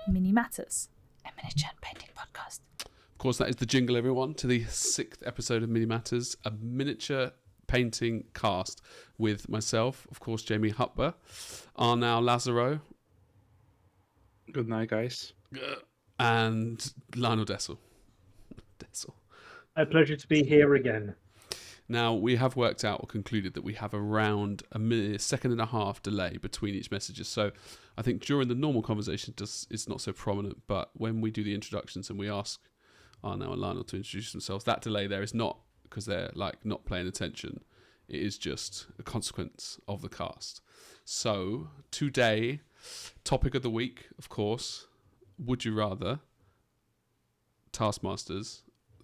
Mini Matters, a miniature painting podcast. Of course, that is the jingle, everyone, to the 6th episode of Mini Matters, a miniature painting cast with myself, of course, Jamie Hupper, Arnau Lazaro. Good night, guys. And Lionel Dessel. A pleasure to be here again. Now, we have worked out or concluded that we have around a second and a half delay between each messages. So I think during the normal conversation, it's not so prominent. But when we do the introductions and we ask Arnau and Lionel to introduce themselves, that delay there is not because they're like not paying attention. It is just a consequence of the cast. So today, topic of the week, of course, would you rather? Taskmasters,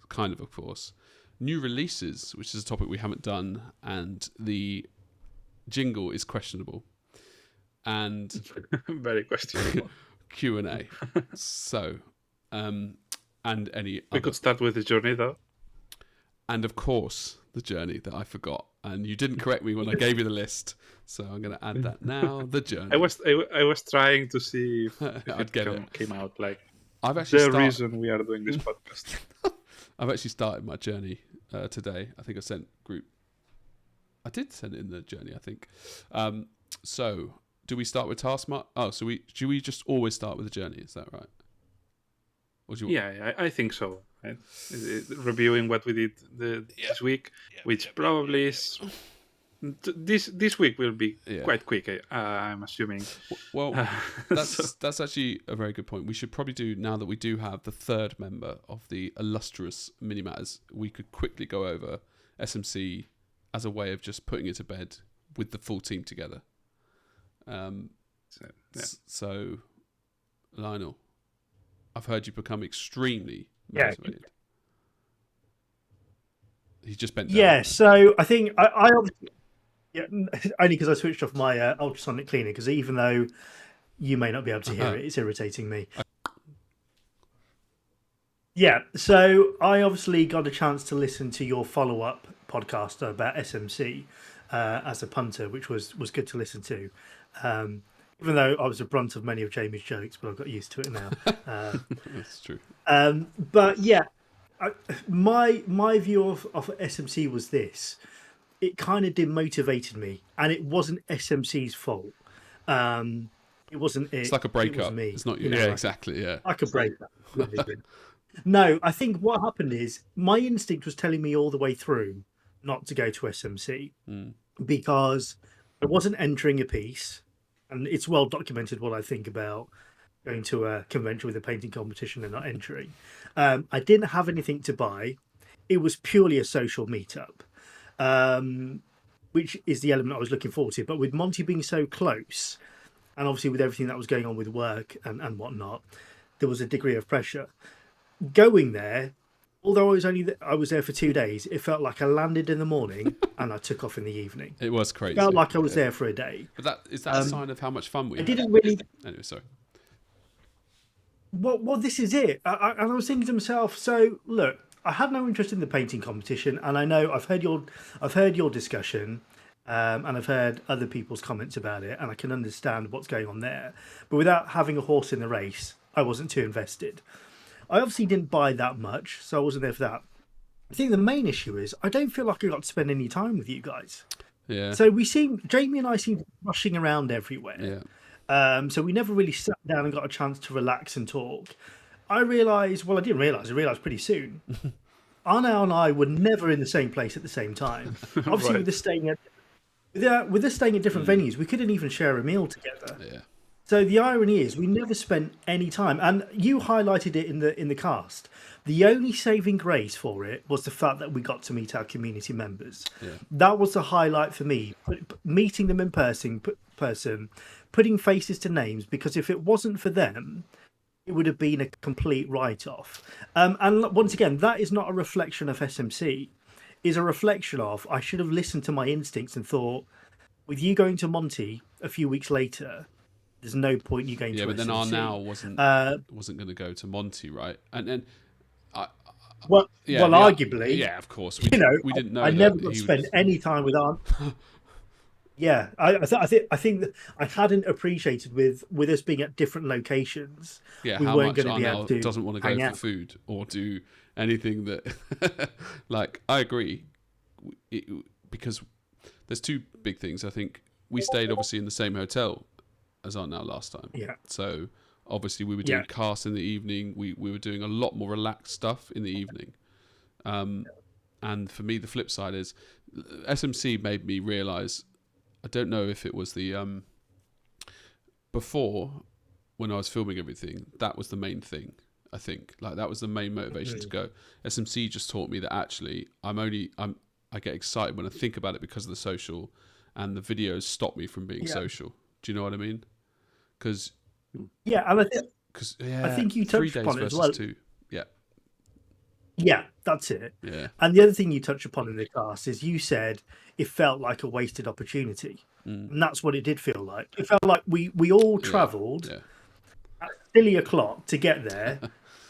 kind of course. New releases, which is a topic we haven't done, and the jingle is questionable. And very questionable. Q&A. So, and any we could start with the journey, though. And of course, the journey that I forgot. And you didn't correct me when I gave you the list, so I'm going to add that now. The journey. I was trying to see if it came out like I've actually reason we are doing this podcast. I've actually started my journey today. I think I did send in the journey, I think. So, do we start with Taskmaster? Oh, so do we just always start with the journey? Is that right? Or Yeah, I think so. Right? Reviewing what we did this week, which probably is... This week will be quite quick, I'm assuming. Well, that's actually a very good point. We should probably do, now that we do have the third member of the illustrious Mini Matters, we could quickly go over SMC as a way of just putting it to bed with the full team together. So, Lionel, I've heard you become extremely motivated. He's just bent down. Yeah, so I think I obviously... Yeah, only because I switched off my ultrasonic cleaner, because even though you may not be able to hear it, it's irritating me. Yeah, so I obviously got a chance to listen to your follow-up podcast about SMC as a punter, which was good to listen to. Even though I was the brunt of many of Jamie's jokes, but I've got used to it now. That's true. But yeah, my view of SMC was this. It kind of demotivated me, and it wasn't SMC's fault. It wasn't it. It's like a breakup. It was me. It's not you. Yeah, exactly. Yeah, like a breakup. No, I think what happened is my instinct was telling me all the way through not to go to SMC because I wasn't entering a piece, and it's well documented what I think about going to a convention with a painting competition and not entering. I didn't have anything to buy. It was purely a social meetup. Which is the element I was looking forward to. But with Monty being so close, and obviously with everything that was going on with work and whatnot, there was a degree of pressure. Going there, although I was there for 2 days, it felt like I landed in the morning and I took off in the evening. It was crazy. It felt like I was there for a day. But is that a sign of how much fun we had? I didn't really... Anyway, sorry. Well, this is it. And I was thinking to myself, so look, I had no interest in the painting competition, and I know I've heard your discussion, and I've heard other people's comments about it, and I can understand what's going on there. But without having a horse in the race, I wasn't too invested. I obviously didn't buy that much, so I wasn't there for that. I think the main issue is I don't feel like I got to spend any time with you guys. Yeah. So Jamie and I seem rushing around everywhere. Yeah. So we never really sat down and got a chance to relax and talk. I realised pretty soon. Arnau and I were never in the same place at the same time. Obviously, with us staying at different venues, we couldn't even share a meal together. Yeah. So the irony is, we never spent any time. And you highlighted it in the cast. The only saving grace for it was the fact that we got to meet our community members. Yeah. That was the highlight for me. Meeting them in person, putting faces to names. Because if it wasn't for them, it would have been a complete write-off. And once again, that is not a reflection of SMC. It's a reflection of, I should have listened to my instincts and thought, with you going to Monty a few weeks later, there's no point you going to SMC. Yeah, but then Arnau wasn't going to go to Monty, right? And then... arguably... Yeah, of course. We didn't know I never got to spend any time with Arnau. Yeah, I think that I hadn't appreciated with us being at different locations, Yeah, we how weren't much going to be able Arnell to doesn't want to go hang for out. food or do anything that, like, I agree, it, because there's two big things. I think we stayed obviously in the same hotel as Arnell last time, Yeah, so obviously we were yeah, doing casts in the evening. We were doing a lot more relaxed stuff in the evening. And for me, the flip side is SMC made me realise. I don't know if it was the before when I was filming everything, that was the main thing. I think like that was the main motivation to go. SMC just taught me that actually I get excited when I think about it because of the social, and the videos stop me from being yeah, social. Do you know what I mean? Because yeah. And I yeah, think you 3 touched days upon it as versus well. 2. Yeah, Yeah, that's it. yeah, And the other thing you touched upon in the cast is you said it felt like a wasted opportunity, and that's what it did feel like. It felt like we all yeah, travelled yeah, at silly o'clock to get there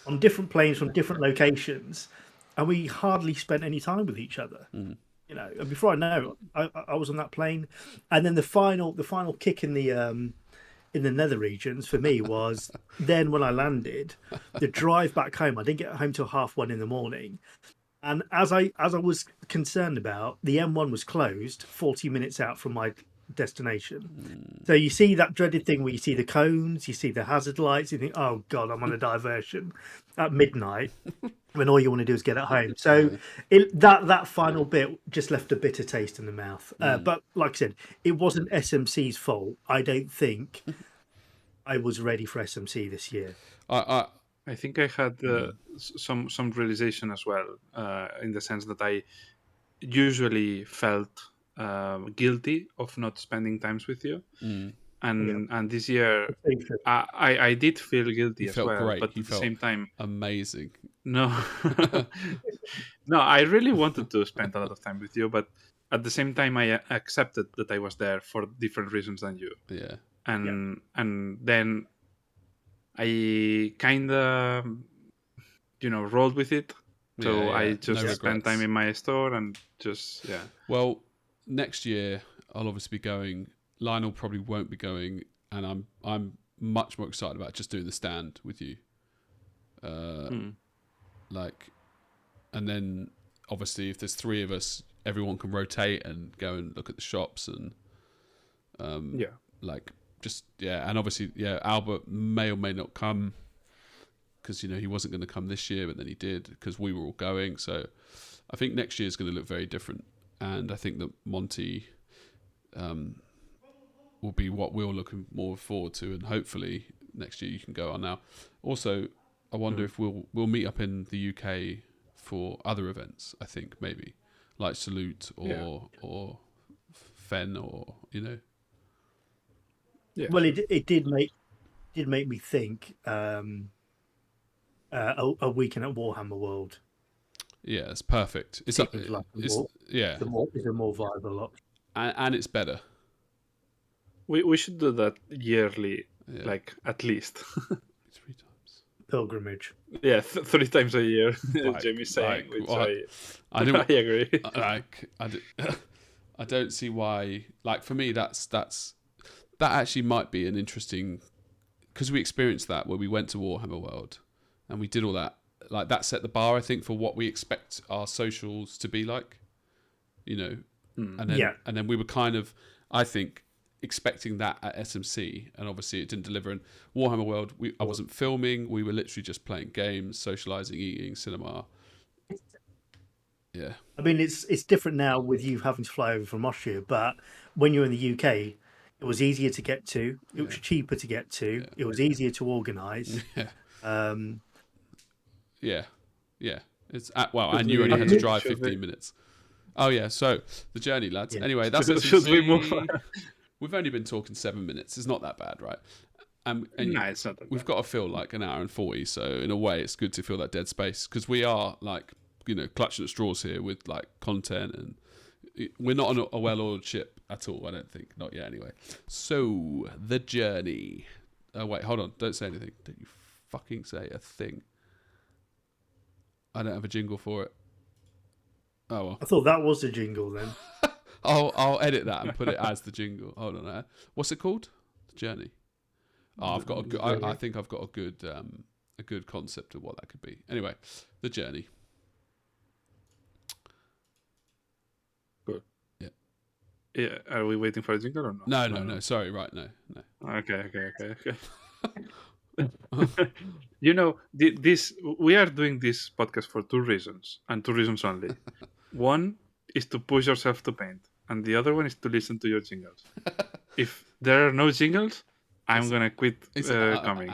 on different planes from different locations, and we hardly spent any time with each other. You know, and before I know, I was on that plane, and then the final kick in the nether regions for me was then when I landed, the drive back home. I didn't get home till 1:30 in the morning, and as I was concerned about, the M1 was closed 40 minutes out from my destination. So you see that dreaded thing where you see the cones, you see the hazard lights, you think, "Oh God, I'm on a diversion at midnight." When all you want to do is get at home. So that final bit just left a bitter taste in the mouth. But like I said, it wasn't SMC's fault. I don't think I was ready for SMC this year. I I think I had some realization as well, in the sense that I usually felt guilty of not spending times with you, Yeah, and this year very true. I did feel guilty you as felt well, great. but You at the felt same time, amazing. no, no, I really wanted to spend a lot of time with you, but at the same time, I accepted that I was there for different reasons than you, Yeah, Yeah, and then I kind of rolled with it. yeah, So I yeah. No just spent time regrets. in my store and just Well, next year I'll obviously be going. Lionel probably won't be going, and I'm much more excited about just doing the stand with you. Like, and then obviously if there's 3 of us, everyone can rotate and go and look at the shops and yeah. like just and obviously Albert may or may not come because he wasn't going to come this year, but then he did because we were all going. So I think next year is going to look very different, and I think that Monty will be what we're looking more forward to, and hopefully next year you can go on. Now, also, I wonder if we'll meet up in the UK for other events. I think maybe like Salute or Fen or Yeah, well, sure. it did make me think a weekend at Warhammer World yeah, it's perfect. It's seems like it's yeah, is a more viable option. and it's better. We should do that yearly, Yeah, like at least. 3 times. Pilgrimage. Yeah, 3 times a year. Jamie's saying, Like which what? I I don't agree. like. I don't see why. Like for me, that actually might be an interesting because we experienced that where we went to Warhammer World and we did all that. Like that set the bar, I think, for what we expect our socials to be like. Yeah, And then we were kind of, I think, expecting that at SMC, and obviously it didn't deliver. And Warhammer World, I wasn't filming. We were literally just playing games, socializing, eating, cinema. Yeah, I mean it's different now with you having to fly over from Austria, but when you're in the UK, it was easier to get to. It was cheaper to get to. It was easier to organise. yeah, Um, yeah, yeah. It's well, Should and you only had to we? drive Should we? 15 minutes. Oh yeah, so the journey, lads. yeah, Anyway, that's Should we move SMC. on? We've only been talking 7 minutes. It's not that bad, right? And Nah, it's not that we've bad. got to feel like an hour and 40. So in a way, it's good to feel that dead space because we are like clutching at straws here with like content, and we're not on a well-oiled ship at all. I don't think, not yet. Anyway, so the journey. Oh wait, hold on. Don't say anything. Don't you fucking say a thing. I don't have a jingle for it. Oh well. I thought that was the jingle then. I'll edit that and put it as the jingle. Hold on. What's it called? The Journey. Oh, I've got a good. I think I've got a good concept of what that could be. Anyway, The Journey. Good. Yeah. Yeah. Are we waiting for a jingle or not? No. Sorry. Right. No. Okay. This we are doing this podcast for two reasons, and two reasons only. One is to push yourself to paint, and the other one is to listen to your jingles. If there are no jingles, I'm gonna quit coming.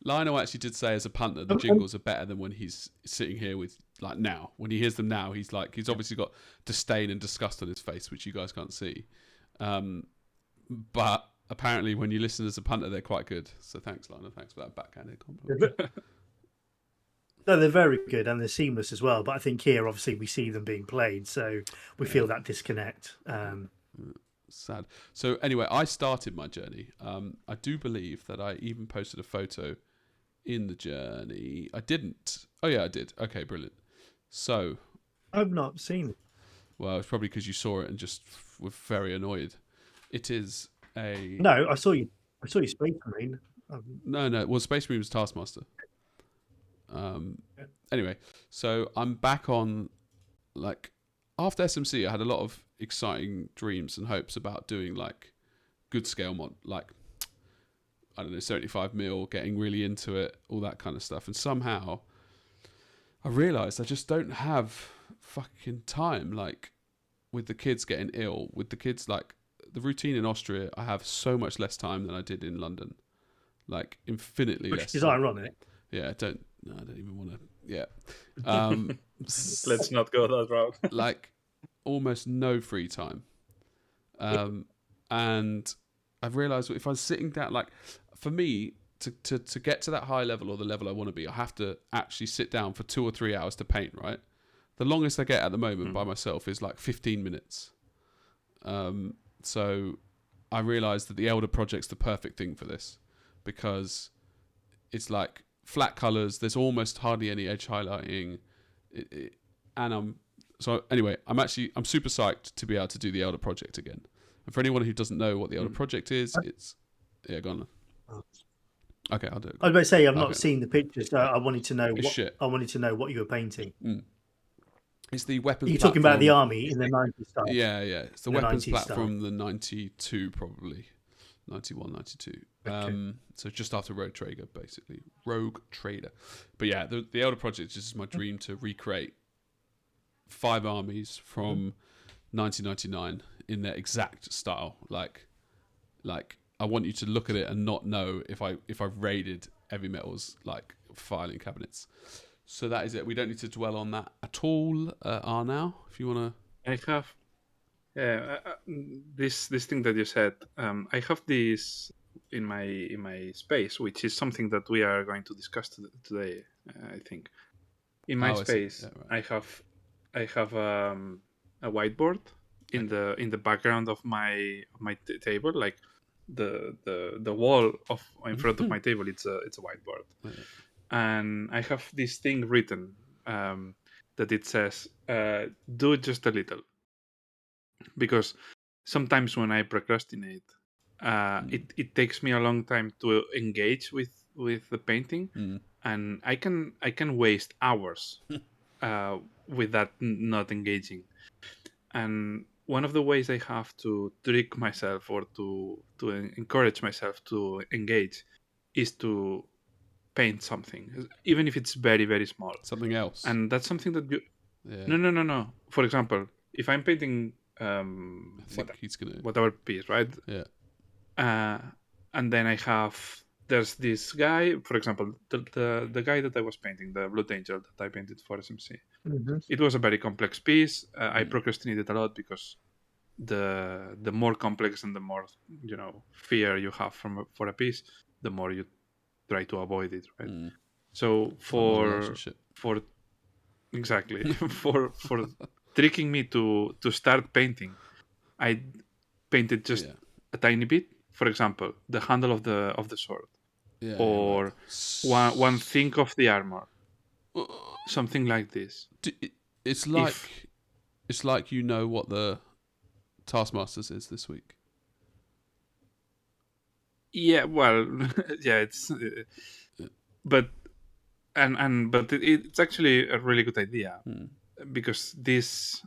Lionel actually did say as a punter, the jingles are better than when he's sitting here with like now. When he hears them now, he's obviously got disdain and disgust on his face, which you guys can't see. But apparently, when you listen as a punter, they're quite good. So thanks, Lionel. Thanks for that backhanded compliment. No, they're very good and they're seamless as well. But I think here, obviously, we see them being played, so we feel that disconnect. Sad. So anyway, I started my journey. I do believe that I even posted a photo in the journey. I didn't. Oh yeah, I did. Okay, brilliant. So I've not seen it. Well, it's probably because you saw it and just were very annoyed. It is a No, I saw you. I saw you Space Marine. No. Well, Space Marine was Taskmaster. Anyway, so I'm back on. Like after SMC, I had a lot of exciting dreams and hopes about doing like good scale mod, like I don't know, 75 mil, getting really into it, all that kind of stuff. And somehow I realised I just don't have fucking time. Like with the kids getting ill, with the kids, like the routine in Austria, I have so much less time than I did in London. Like infinitely less. Which is ironic. Yeah, I don't even want to. Yeah. Let's not go that route. Like almost no free time. And I've realised if I'm sitting down, like for me to get to that high level or the level I want to be, I have to actually sit down for 2 or 3 hours to paint, right? The longest I get at the moment by myself is like 15 minutes. So I realised that the Elder Project's the perfect thing for this because it's like flat colours. There's almost hardly any edge highlighting, and I'm super psyched to be able to do the Elder Project again. And for anyone who doesn't know what the Elder Project is, it's go on. Okay, I'll do it. I was about to say I've not seen the pictures. So I wanted to know. I wanted to know what you were painting. It's the weapons. You're talking about the army in the 90s style. Yeah. It's the weapons platform, the 92 probably. 91, 92. Okay. So just after Rogue Trader, basically. Rogue Trader. But yeah, the Elder Project is my dream to recreate 5 armies from 1999 in their exact style. Like I want you to look at it and not know if I've raided heavy metals like filing cabinets. So that is it. We don't need to dwell on that at all. Now, if you want to. I have. Yeah, this thing that you said. I have this in my space, which is something that we are going to discuss today. I think in my space, right. I have a whiteboard in the background of my table, like the wall of in front of my table. It's a whiteboard, and I have this thing written that it says, "Do just a little." Because sometimes when I procrastinate, it takes me a long time to engage with the painting, and I can waste hours with that not engaging. And one of the ways I have to trick myself or to encourage myself to engage is to paint something, even if it's very, very small. Something else. And that's something that you... Yeah. No. For example, if I'm painting... whatever piece, right? Yeah. And then there's this guy, for example, the guy that I was painting, the Blood Angel that I painted for SMC. It was a very complex piece. I procrastinated a lot because the more complex and the more fear you have for a piece, the more you try to avoid it, right? So for exactly for tricking me to start painting, I painted just a tiny bit. For example, the handle of the sword, or one thing of the armor, something like this. It's like what the Taskmasters is this week? Yeah, well, yeah, it's but it's actually a really good idea because this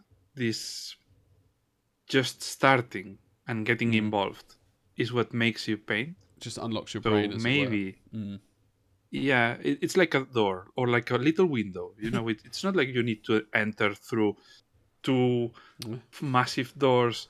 just starting and getting involved is what makes you paint. Just unlocks your So brain, as maybe, it were. yeah, it's like a door or like a little window. It's not like you need to enter through two massive doors.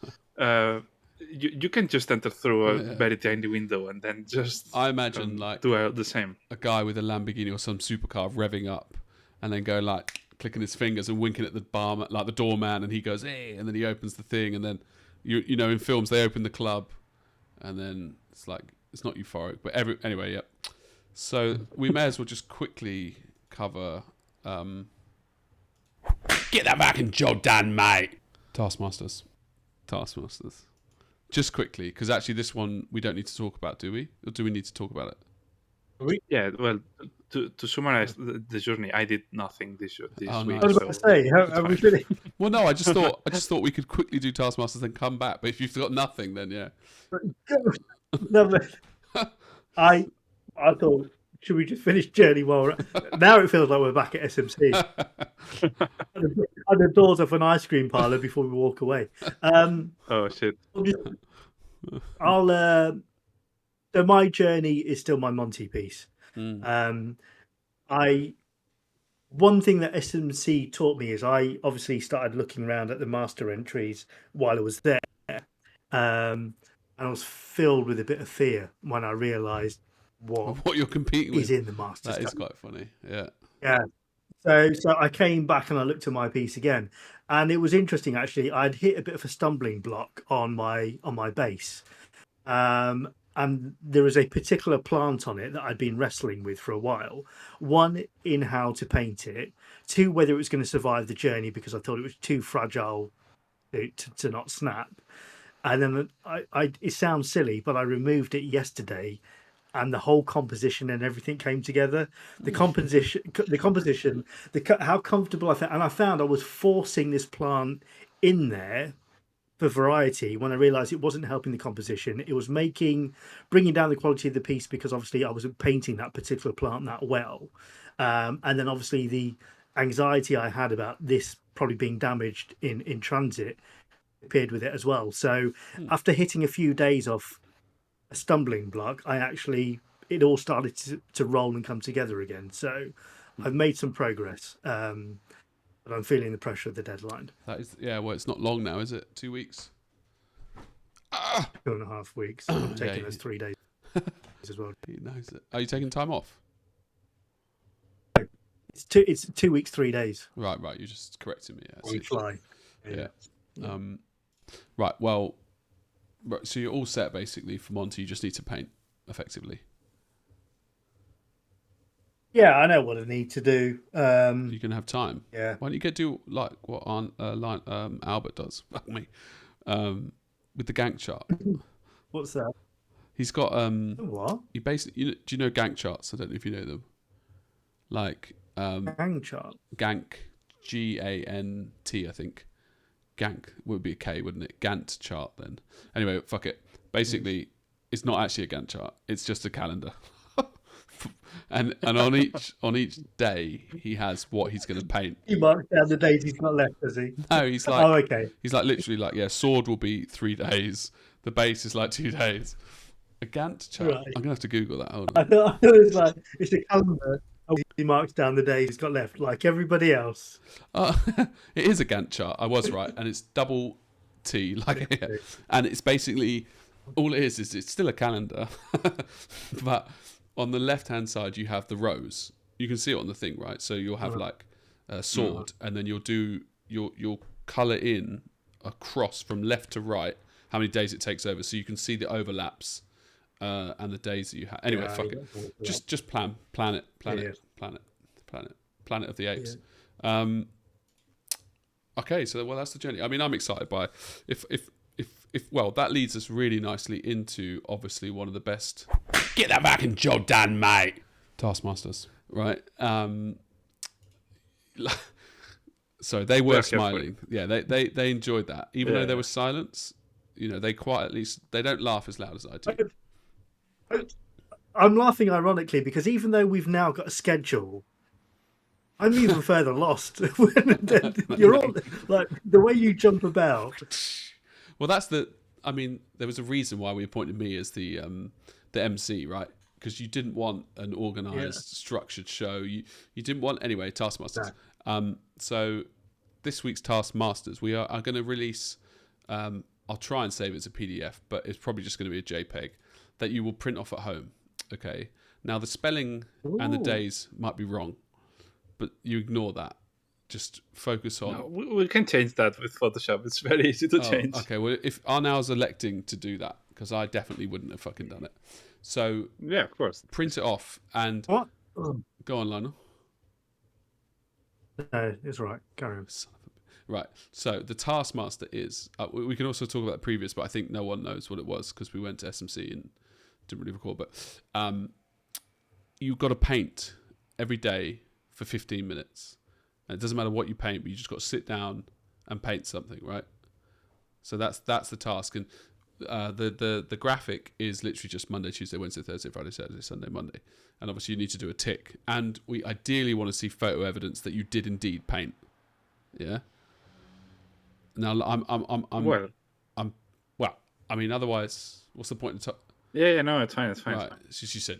You can just enter through a very tiny window and then just I imagine do the same. A guy with a Lamborghini or some supercar revving up, and then go like clicking his fingers and winking at the barman, like the doorman, and he goes, "Hey," and then he opens the thing, and then you know in films they open the club, and then it's like it's not euphoric, but anyway, yeah. So we may as well just quickly cover. Get that back in job done, mate. Taskmasters. Just quickly, because actually this one we don't need to talk about, do we? Or do we need to talk about it? Yeah, well, to summarize the journey, I did nothing this week. Nice. I was about to say, have we finished? Well, no, I just thought we could quickly do Taskmasters and come back. But if you've got nothing, then yeah. No, but I thought, should we just finish Journey while now it feels like we're back at SMC. And the doors of an ice cream parlour before we walk away. Oh shit! So my journey is still my Monty piece. One thing that SMC taught me is I obviously started looking around at the master entries while I was there, and I was filled with a bit of fear when I realised what you're competing with is in the master. That is quite funny. Yeah. Yeah. So I came back and I looked at my piece again, and it was interesting actually. I'd hit a bit of a stumbling block on my base, and there was a particular plant on it that I'd been wrestling with for a while. One, in how to paint it. Two, whether it was going to survive the journey because I thought it was too fragile to not snap. And then it sounds silly, but I removed it yesterday. And the whole composition and everything came together. The composition, how comfortable I felt, and I found I was forcing this plant in there for variety when I realised it wasn't helping the composition. It was bringing down the quality of the piece because obviously I wasn't painting that particular plant that well, and then obviously the anxiety I had about this probably being damaged in transit appeared with it as well. So after hitting a few days of a stumbling block, it all started to roll and come together again. So I've made some progress, but I'm feeling the pressure of the deadline. That is, yeah. Well, it's not long now, is it? 2 weeks. 2.5 weeks. I'm taking those 3 days as well. He knows it. Are you taking time off? It's 2 weeks, 3 days. Right. You're just correcting me. We fly. Yeah. Right. Well. So you're all set basically for Monty. You just need to paint effectively. Yeah, I know what I need to do. You can have time. Yeah. Why don't you do like what Albert does? Fuck me. With the Gantt chart. What's that? He's got what? He basically. Do you know Gantt charts? I don't know if you know them. Like Gantt chart. Gantt, Gant, I think. Gantt would be a K, wouldn't it? Gantt chart then. Anyway, fuck it. Basically, it's not actually a Gantt chart. It's just a calendar. and on each day he has what he's going to paint. He marks down the days he's got left, does he? No, he's like, oh, okay. He's like literally like, yeah, sword will be 3 days. The base is like 2 days. A Gantt chart. Right. I'm gonna have to Google that. Hold on. I thought it was like it's a calendar. He marks down the days he's got left, like everybody else. It is a Gantt chart. I was right, and it's double T, like, and it's basically all it is it's still a calendar, but on the left-hand side you have the rows. You can see it on the thing, right? So you'll have like a sword, and then you'll colour in across from left to right how many days it takes over, so you can see the overlaps. And the days that you have. Anyway, fuck it. Just planet of the apes. Yeah. Okay, so well, that's the journey. I mean, I'm excited by if well, that leads us really nicely into obviously one of the best. Get that back in job done, So they were careful. smiling. Yeah, they enjoyed that. Even though there was silence, they they don't laugh as loud as I do. I'm laughing ironically because even though we've now got a schedule, I'm even further lost. You're all like the way you jump about. Well, there was a reason why we appointed me as the MC, right? Because you didn't want an organised, structured show. You didn't want anyway Taskmasters. No. So this week's Taskmasters, we are going to release. I'll try and save it as a PDF, but it's probably just going to be a JPEG that you will print off at home. Okay. Now the spelling and the days might be wrong, but you ignore that. Just focus on. No, we can change that with Photoshop. It's very easy to change. Okay. Well, if Arnau's electing to do that, because I definitely wouldn't have fucking done it. So yeah, of course. Print it off and What? Go on, Lionel. No, it's all right. Carry on. Right. So the Taskmaster is. We can also talk about the previous, but I think no one knows what it was because we went to SMC and didn't really record. But you've got to paint every day for 15 minutes. And it doesn't matter what you paint, but you just got to sit down and paint something, right? So that's the task. And the graphic is literally just Monday, Tuesday, Wednesday, Thursday, Friday, Saturday, Sunday, Monday. And obviously you need to do a tick. And we ideally want to see photo evidence that you did indeed paint. Yeah. Now otherwise, what's the point in No, it's fine. It's fine. Right. She said,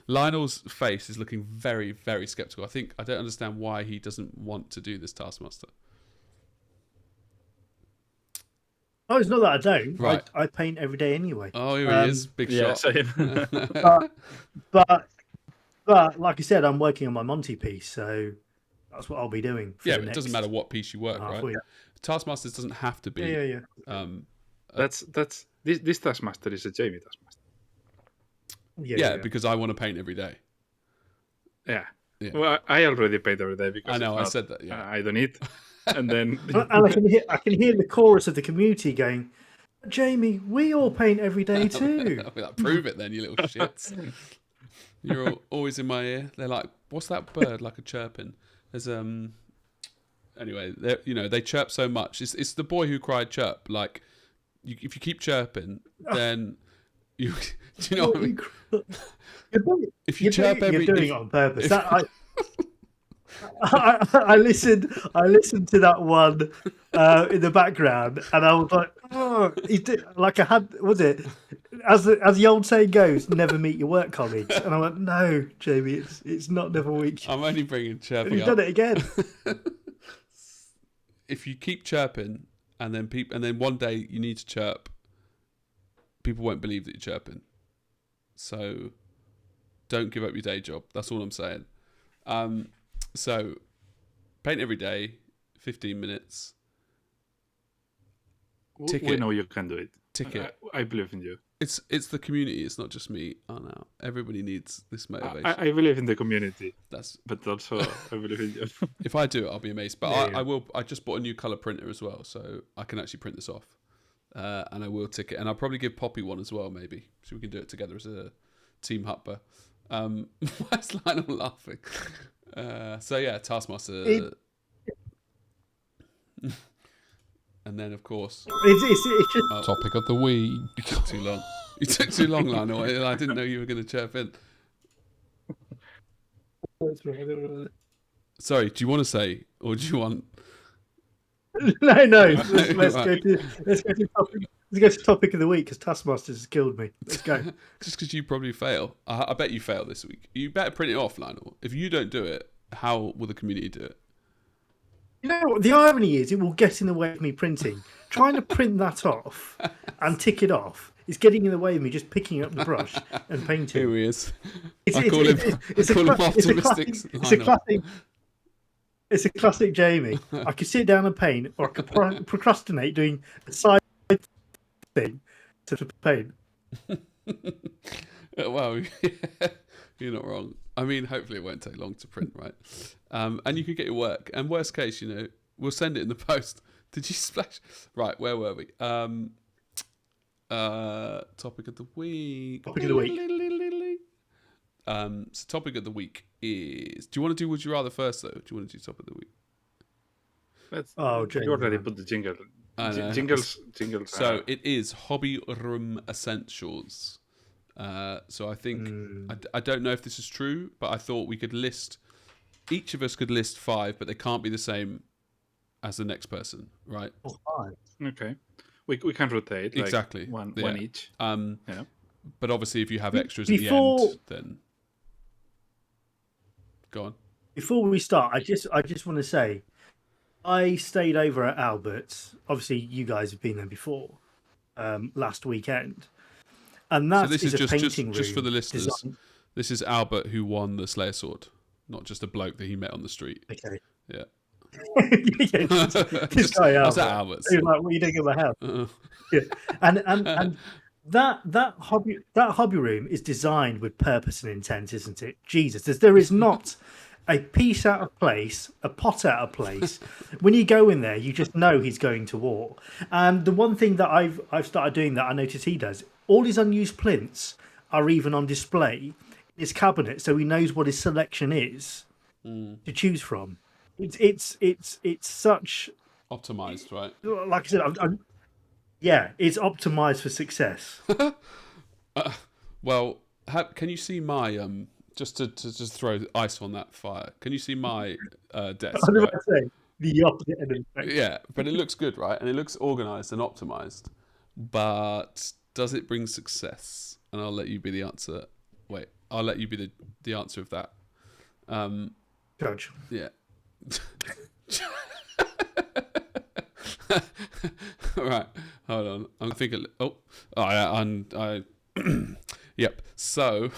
Lionel's face is looking very, very skeptical. I don't understand why he doesn't want to do this Taskmaster. Oh, it's not that I don't. Right. I paint every day anyway. Oh, here he is. Big shot. Same. But like I said, I'm working on my Monty piece, so that's what I'll be doing. But it doesn't matter what piece you work, right? Yeah. Taskmasters doesn't have to be. Yeah. That's this Taskmaster is a Jamie Taskmaster. Yeah, because I want to paint every day. Yeah. Well, I already paint every day because I know. I said that. Yeah. I don't need. And then and I can hear the chorus of the community going, "Jamie, we all paint every day too." Prove it then, you little shits. You're always in my ear. They're like, "What's that bird like a chirping?" There's Anyway, they chirp so much. It's the boy who cried chirp. Like, if you keep chirping, then you. Do you know what I mean? If you chirp every, you're doing it on purpose. I listened to that one in the background, and I was like, "Oh, he did." Like I had, was it as the old saying goes, "Never meet your work colleagues." And I went, "No, Jamie, it's not never week." I'm only bringing chirping. And you've done it again. If you keep chirping, and then one day you need to chirp, people won't believe that you're chirping. So, don't give up your day job. That's all I'm saying. So, paint every day, 15 minutes. We know you can do it. Tick it. I believe in you. It's the community. It's not just me. Oh no, everybody needs this motivation. I believe in the community. But also I believe in you. If I do it, I'll be amazed. But Yeah. I will. I just bought a new color printer as well, so I can actually print this off, and I will tick it. And I'll probably give Poppy one as well, maybe, so we can do it together as a team hupper. Why is Lionel laughing? So yeah, Taskmaster. And then, of course, It's just topic of the week. You took too long. You took too long, Lionel. I didn't know you were going to chirp in. Sorry, do you want to say, or do you want? no. Let's go to topic of the week because Taskmasters has killed me. Let's go. Just because you probably fail. I bet you fail this week. You better print it off, Lionel. If you don't do it, how will the community do it? You know what? The irony is, it will get in the way of me printing. Trying to print that off and tick it off is getting in the way of me just picking up the brush and painting. Here he is. I call him optimistic. It's a classic Jamie. I could sit down and paint, or I could procrastinate doing a side thing to paint. Well, you're not wrong. I mean, hopefully it won't take long to print, right? And you can get your work. And worst case, we'll send it in the post. Did you splash? Right, where were we? Topic of the week. Topic of the week. So topic of the week is... Do you want to do Would You Rather first, though? Do you want to do topic of the week? You Jamie, already man. put the jingle. I know. Jingles. So it is Hobby Room Essentials. So I think I don't know if this is true, but I thought we could list, each of us could list 5, but they can't be the same as the next person, right? Okay. We can rotate Exactly. like Yeah. one each. Yeah. But obviously, if you have extras at the Before- end, then go on. Before we start, I just want to say, I stayed over at Albert's. Obviously, you guys have been there before, last weekend, and that So this is a just painting just for room the listeners. designed- This is Albert who won the Slayer sword, not just a bloke that he met on the street. Okay. Yeah. This guy I was Albert. at Albert's. He was like, "What are you doing in my house?" Uh, Yeah. And that hobby room is designed with purpose and intent, isn't it? Jesus, there is not a piece out of place, a pot out of place. When you go in there, you just know he's going to war. And the one thing that I've started doing that I notice he does, all his unused plinths are even on display in his cabinet, so he knows what his selection is to choose from. It's such, optimized, right? like I said, yeah, it's optimized for success. Well, can you see my just to just throw ice on that fire? Can you see my desk? I was Right? about to say the opposite end of the spectrum. Yeah, but it looks good, right? And it looks organized and optimized. But does it bring success? And I'll let you be the answer. Wait, I'll let you be the answer of that. Judge. Yeah. All right, hold on. I'm thinking. I yep. So,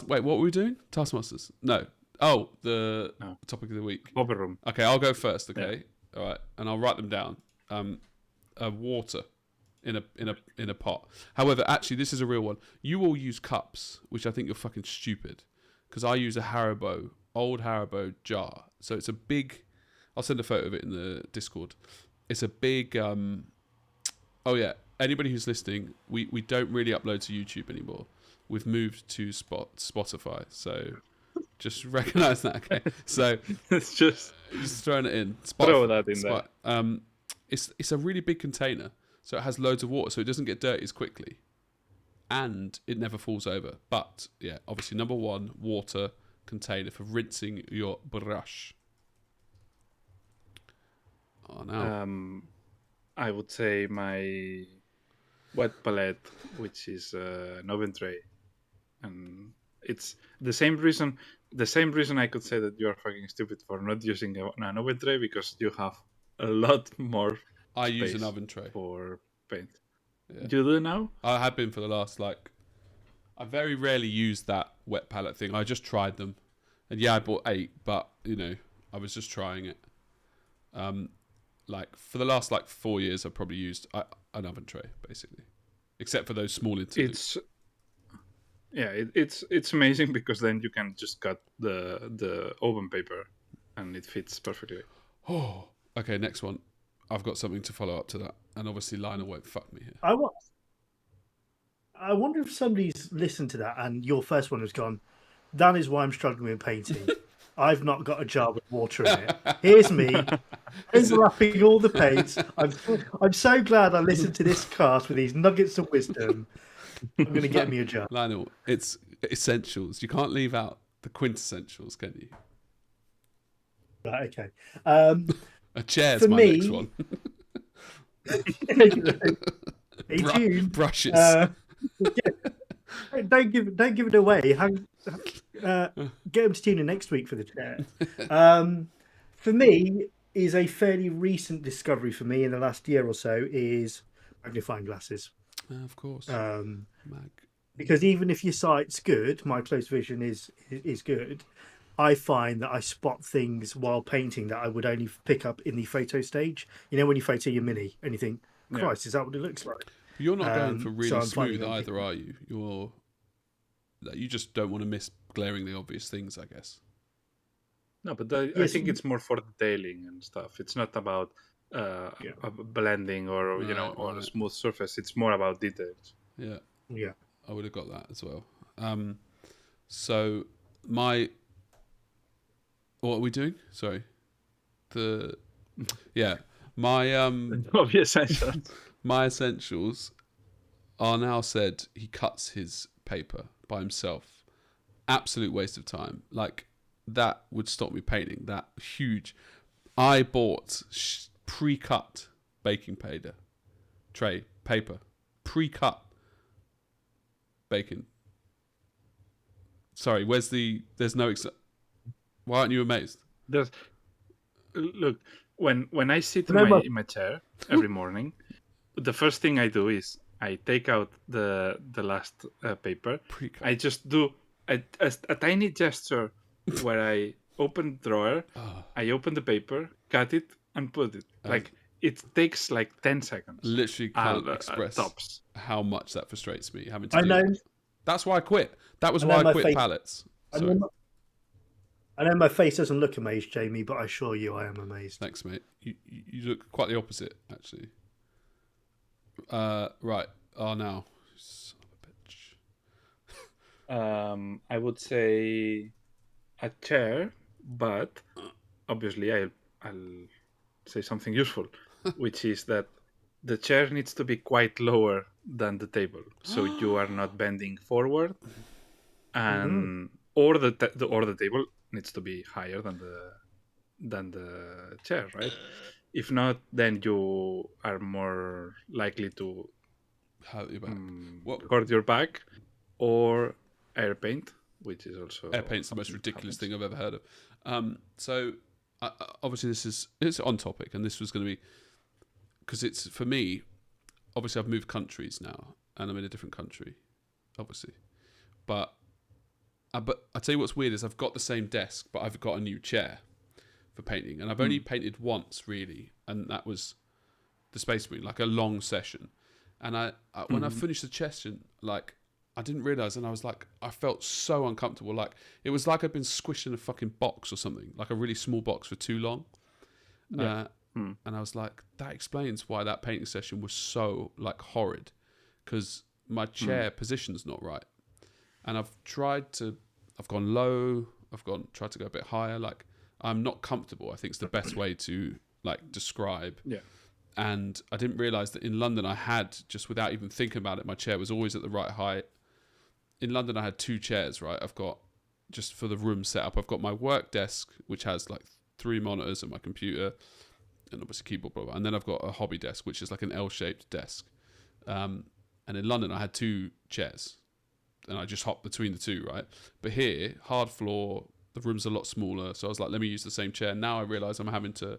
Wait, what were we doing? Taskmasters? No. Oh, the topic of the week. Hobby room. Okay, I'll go first. Okay, all right, and I'll write them down. Water in a pot. However, actually, this is a real one. You all use cups, which I think you're fucking stupid, because I use a old Haribo jar. So it's a big. I'll send a photo of it in the Discord. It's a big. Oh yeah, anybody who's listening, we don't really upload to YouTube anymore. We've moved to Spotify, so just recognise that. Okay, so It's just throwing it in. throw that in there. It's a really big container, so it has loads of water, so it doesn't get dirty as quickly, and it never falls over. But yeah, obviously number 1, water container for rinsing your brush. Oh no. I would say my wet palette, which is an oven tray, and it's the same reason. The same reason I could say that you are fucking stupid for not using an oven tray, because you have a lot more. I use space an oven tray for paint. Yeah. You do now? I have been for the last I very rarely use that wet palette thing. I just tried them, and yeah, I bought 8, but I was just trying it. For the last 4 years, I've probably used an oven tray basically, except for those small interludes. It's amazing, because then you can just cut the oven paper, and it fits perfectly. Oh, okay. Next one. I've got something to follow up to that, and obviously Lionel won't fuck me here. I wonder if somebody's listened to that and your first one has gone, that is why I'm struggling with painting. I've not got a jar with water in it. Here's me, overlapping all the paints. I'm so glad I listened to this cast with these nuggets of wisdom. I'm going to get me a jar. Lionel, it's essentials. You can't leave out the quintessentials, can you? Right, okay. A chair's for my me- next one. Hey, June. Brushes. Don't give it away. Get them to tune in next week for the chair. For me, is a fairly recent discovery for me in the last year or so is magnifying glasses. Of course. Because even if your sight's good, my close vision is good. I find that I spot things while painting that I would only pick up in the photo stage. When you photo your mini and you think, Christ, is that what it looks like? You're not going for really I'm finding smooth either, are you? You just don't want to miss glaringly obvious things, I guess. No, but I think it's more for detailing and stuff. It's not about a blending or or a smooth surface. It's more about details. Yeah. I would have got that as well. So what are we doing? Sorry. my Obvious answer. my essentials are now said he cuts his paper by himself. Absolute waste of time. Like, that would stop me painting. That huge. I bought pre-cut baking tray paper, pre-cut baking. Sorry, there's no. Why aren't you amazed? Look, when I sit No, in my chair every morning, the first thing I do is I take out the last paper. Pre-cut. I just do a tiny gesture where I open the drawer, I open the paper, cut it, and put it. Like, it takes like 10 seconds. Literally can't express tops. how much that frustrates me having to I do know. that. That's why I quit. That was I why know I my quit face- pallets. I Sorry. know my face doesn't look amazed, Jamie, but I assure you I am amazed. Thanks, mate. You look quite the opposite, actually. Right. Oh, now. Son of a bitch. I would say a chair, but obviously I'll say something useful, which is that the chair needs to be quite lower than the table, so you are not bending forward, and or the table needs to be higher than the chair, right? If not, then you are more likely to How you back? hurt your back, or air paint, which is also Air paint's the most something that ridiculous happens. thing I've ever heard of. So, obviously, it's on topic, and this was going to be because it's for me. Obviously, I've moved countries now, and I'm in a different country, obviously. But I tell you what's weird is I've got the same desk, but I've got a new chair for painting, and I've only painted once really, and that was the Space Marine, like a long session. And I when I finished the session, like, I didn't realize, and I was like, I felt so uncomfortable. Like, it was like I'd been squished in a fucking box or something, like a really small box for too long. Yeah. And I was like, that explains why that painting session was so like horrid, because my chair position's not right. And I've gone low, tried to go a bit higher. Like, I'm not comfortable. I think it's the best way to like describe. Yeah. And I didn't realize that in London I had, just without even thinking about it, my chair was always at the right height. In London I had two chairs, right? I've got, just for the room setup, I've got my work desk, which has like 3 monitors and my computer and obviously keyboard, blah, blah. And then I've got a hobby desk, which is like an L-shaped desk. And in London I had 2 chairs and I just hopped between the 2, right? But here, hard floor, the room's a lot smaller. So I was like, let me use the same chair. Now I realize I'm having to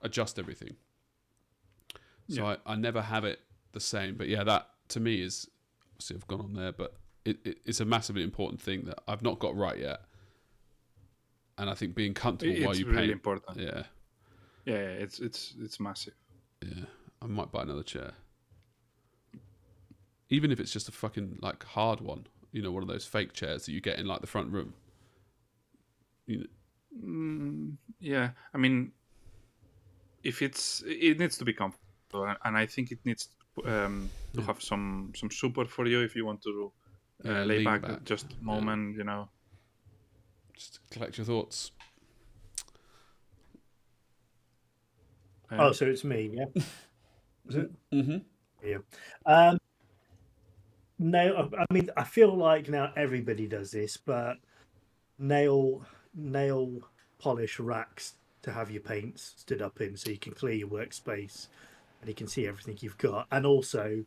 adjust everything. So I never have it the same. But yeah, that to me is, obviously I've gone on there, but it's a massively important thing that I've not got right yet. And I think being comfortable while you really paint. important. Yeah. Yeah, it's massive. Yeah. I might buy another chair. Even if it's just a fucking like hard one. You know, one of those fake chairs that you get in like the front room. You know, Yeah, I mean, it needs to be comfortable, and I think it needs to have some support for you if you want to lay lean back, back. just a moment, you know. just collect your thoughts. Oh, so it's me, yeah? Is it? Mm-hmm. Yeah. No, I mean, I feel like now everybody does this, but nail polish racks to have your paints stood up in, so you can clear your workspace and you can see everything you've got. And also,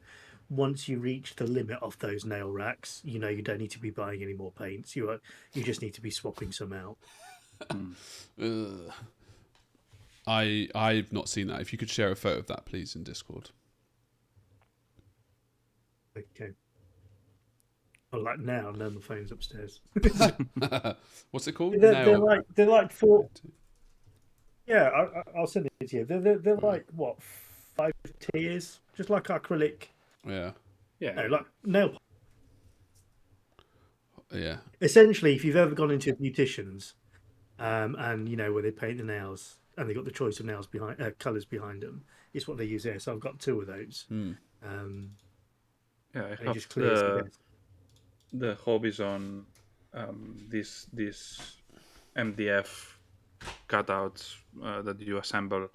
once you reach the limit of those nail racks, you know you don't need to be buying any more paints. You just need to be swapping some out. I've not seen that. If you could share a photo of that, please, in Discord. Okay. Oh, like now, and then the phone's upstairs. What's it called? They're like 4. Yeah, I'll send it to you. They're like what, 5 tiers, just like acrylic. Yeah. Yeah, No, like nail. Yeah. Essentially, if you've ever gone into a beautician's, and you know where they paint the nails, and they got the choice of nails behind colours behind them, it's what they use there. So I've got 2 of those. yeah, I And it have just clears the hobbies on this MDF cutouts that you assemble,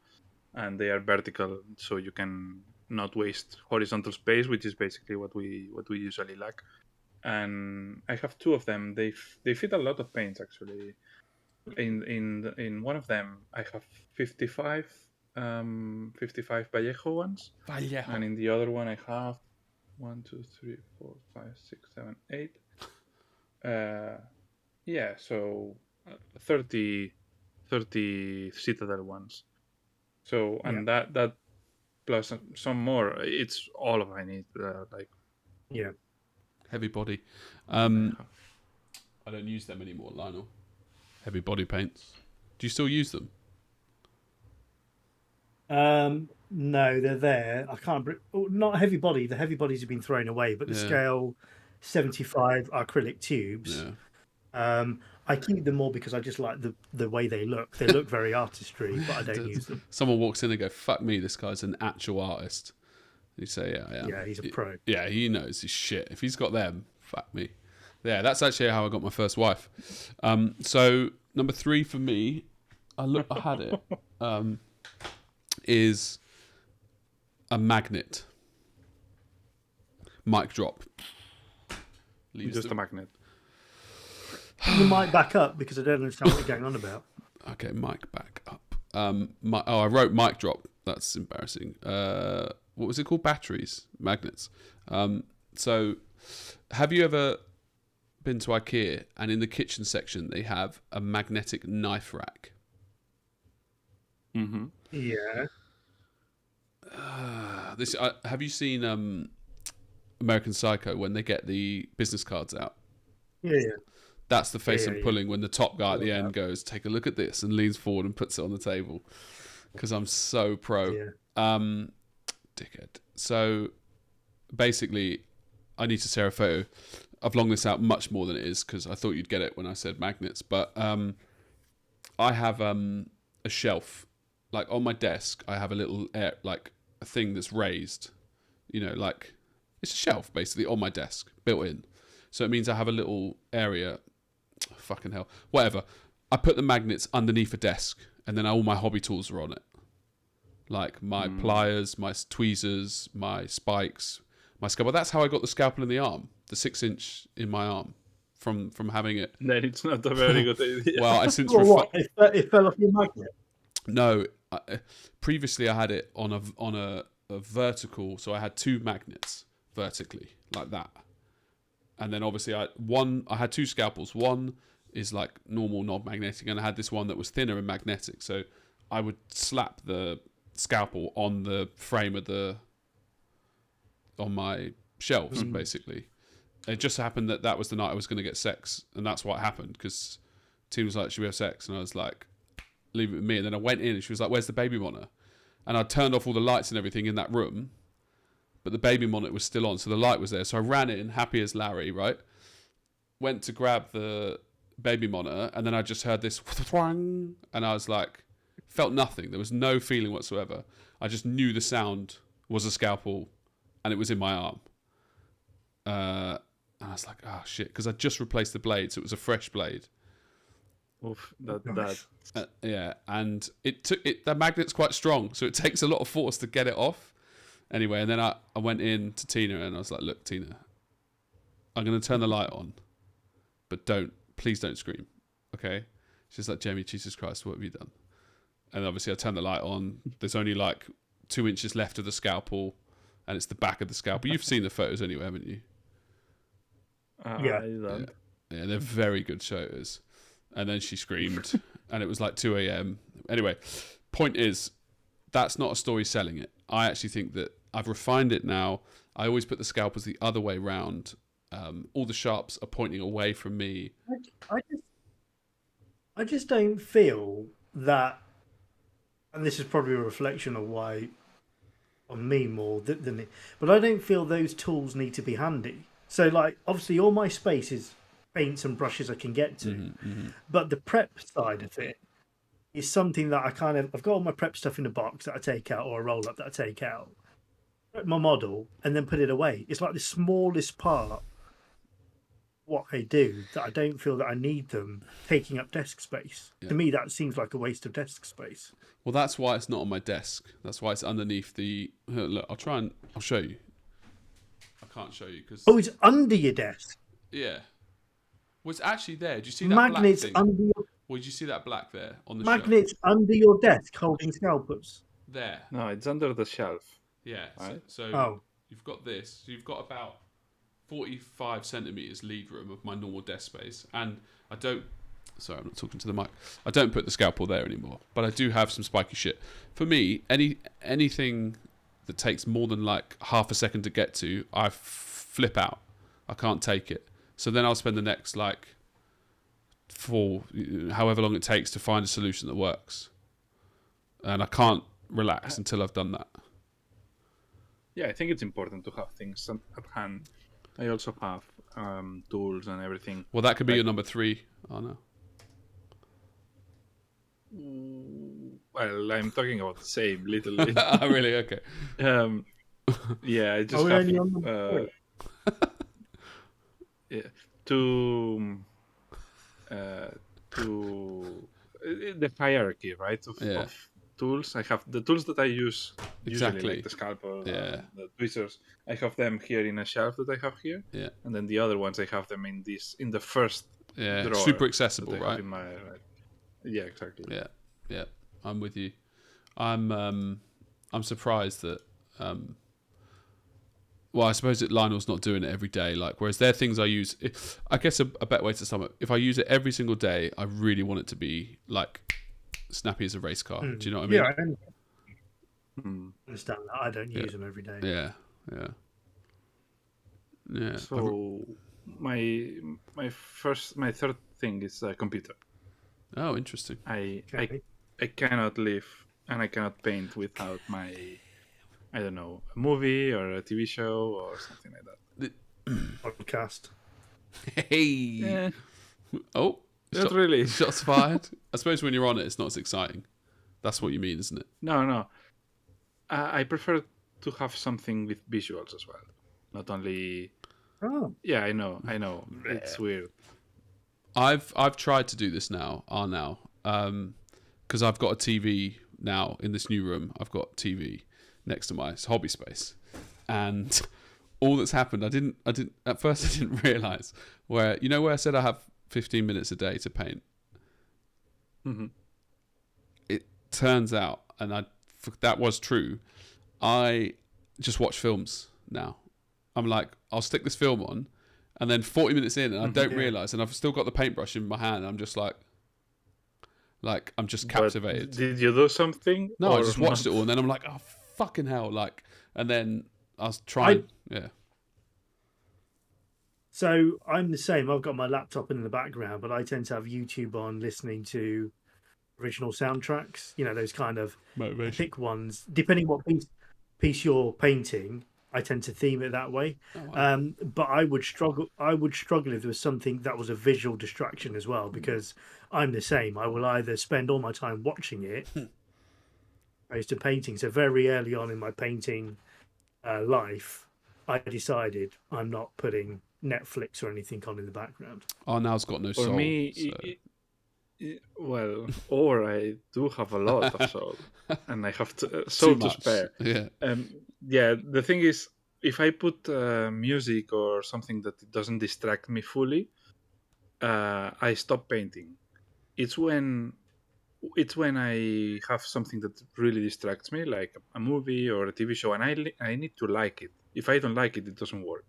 and they are vertical, so you can not waste horizontal space, which is basically what we usually lack. And I have two of them. They fit a lot of paints actually. In one of them, I have 55 Vallejo ones, Vallejo. and in the other one, I have 1, 2, 3, 4, 5, 6, 7, 8. Yeah, so 30 Citadel ones. So, and that plus some more, it's all of I need. Yeah. Heavy body. I don't use them anymore, Lionel. Heavy body paints. Do you still use them? No, they're there. I can't. Not heavy body. The heavy bodies have been thrown away, but the scale 75 acrylic tubes. Yeah. I keep them more because I just like the way they look. They look very artistry, but I don't use them. Someone walks in and go, "Fuck me, this guy's an actual artist." You say, "Yeah, I am." Yeah, he's a pro. Yeah, he knows his shit. If he's got them, fuck me. Yeah, that's actually how I got my first wife. So number 3 for me, I had it. Is a magnet. Mic drop. Just a magnet. You might back up because I don't understand what you're going on about. Okay, mic back up. I wrote mic drop. That's embarrassing. What was it called? Batteries, magnets. So, have you ever been to IKEA and in the kitchen section they have a magnetic knife rack? Mm-hmm. Yeah. Have you seen American Psycho when they get the business cards out? Yeah. That's the face I'm pulling when the top guy at the end goes, "Take a look at this," and leans forward and puts it on the table. Because I'm so pro. Yeah. Dickhead. So basically, I need to share a photo. I've longed this out much more than it is because I thought you'd get it when I said magnets. But I have a shelf. Like on my desk, I have a little a thing that's raised. You know, like it's a shelf basically on my desk, built in. So it means I have a little area. Fucking hell. Whatever. I put the magnets underneath a desk, and then all my hobby tools are on it. Like my pliers, my tweezers, my spikes, my scalpel. That's how I got the scalpel in the arm, the 6-inch in my arm, from having it. Then it's not a very good idea. Well, I since It fell off your magnet. No, previously I had it on a vertical, so I had 2 magnets vertically like that, and then obviously I had 2 scalpels. One is like normal non-magnetic, and I had this one that was thinner and magnetic. So I would slap the scalpel on the frame of on my shelves, basically. It just happened that was the night I was going to get sex, and that's what happened because Tina was like, "Should we have sex?" And I was like, "Leave it with me." And then I went in, and she was like, "Where's the baby monitor?" And I turned off all the lights and everything in that room, but the baby monitor was still on, so the light was there. So I ran in, happy as Larry, right? Went to grab the baby monitor, and then I just heard this, and I was like, felt nothing. There was no feeling whatsoever. I just knew the sound was a scalpel, and it was in my arm. And I was like, oh shit, because I just replaced the blade, so it was a fresh blade. Oof, that. Yeah, and the magnet's quite strong, so it takes a lot of force to get it off. Anyway, and then I went in to Tina and I was like, "Look, Tina, I'm going to turn the light on, but please don't scream, okay?" She's like, "Jamie, Jesus Christ, what have you done?" And obviously I turned the light on. There's only like 2 inches left of the scalpel, and it's the back of the scalpel. You've seen the photos anyway, haven't you? Yeah, they're very good photos. And then she screamed, and it was like 2 a.m. Anyway, point is, that's not a story selling it. I actually think that I've refined it now. I always put the scalpels the other way round. All the sharps are pointing away from me. I just don't feel that, and this is probably a reflection of why on me more than it, but I don't feel those tools need to be handy. So, like, obviously, all my space is paints and brushes I can get to, but the prep side of it is something that I've got all my prep stuff in a box that I take out, or a roll up that I take out, prep my model, and then put it away. It's like the smallest part what I do that I don't feel that I need them taking up desk space. Yeah. To me, that seems like a waste of desk space. Well, that's why it's not on my desk. That's why it's underneath the. Look, I'll show you. I can't show you because. Oh, it's under your desk. Yeah. Well, it's actually there. Did you see that Magnets black thing? under your Well, did you see that black there on the shelf? magnets under your desk holding scalpers. There. No, it's under the shelf. Yeah. Right. So you've got this. So you've got about 45 centimeters lead room of my normal desk space, and I don't. Sorry, I'm not talking to the mic. I don't put the scalpel there anymore, but I do have some spiky shit. For me, anything that takes more than like half a second to get to, I flip out. I can't take it. So then I'll spend the next like however long it takes to find a solution that works, and I can't relax until I've done that. Yeah, I think it's important to have things at hand. I also have tools and everything. Well, that could be your number 3. Oh no. Well, I'm talking about the same literally. Oh, really? Okay. Yeah, I just we have only on number 3? yeah, to the hierarchy, right? Of tools. I have the tools that I use usually, Exactly. like the scalpel, Yeah. the tweezers. I have them here in a shelf that I have here, Yeah. and then the other ones I have them in the first Yeah. drawer Super that accessible, I have right? in my, yeah, exactly. Yeah. Yeah. I'm with you. I'm surprised that. Well, I suppose that Lionel's not doing it every day. Like, whereas there are things I use. I guess a better way to sum it: if I use it every single day, I really want it to be like snappy as a race car. Do you know what I mean? Yeah, I Hmm. understand that. I don't use them every day. Yeah. Yeah. Yeah. So my third thing is a computer. Oh, interesting. Okay. I cannot live and I cannot paint without my, I don't know, a movie or a TV show or something like that. Podcast. Hey. Oh. Not really. Shots fired. I suppose when you're on it, it's not as exciting. That's what you mean, isn't it? No. I prefer to have something with visuals as well. Not only. Oh, Yeah, I know. It's weird. I've tried to do this now, because I've got a TV now in this new room. I've got TV next to my hobby space, and all that's happened, I didn't at first I didn't realize where I said I have 15 minutes a day to paint. Mm-hmm. It turns out, and that was true, I just watch films now. I'm like, I'll stick this film on, and then 40 minutes in, and I don't realize, and I've still got the paintbrush in my hand, and I'm just like I'm just captivated. But did you do something? No, I or just watched not? it all, and then I'm like, oh fucking hell, like, and then I was trying, yeah. so I'm the same. I've got my laptop in the background, but I tend to have YouTube on, listening to original soundtracks. Those kind of Motivation. thick ones. Depending what piece you're painting, I tend to theme it that way. Oh, wow. But I would struggle if there was something that was a visual distraction as well, because I'm the same. I will either spend all my time watching it opposed to painting. So very early on in my painting life, I decided I'm not putting Netflix or anything on in the background. Now's got no soul. For me, so. well, or I do have a lot of soul, and I have soul Too to much. spare. Yeah. Yeah, the thing is, if I put music or something that doesn't distract me fully, I stop painting. It's when I have something that really distracts me, like a movie or a TV show, and I need to like it. If I don't like it, it doesn't work.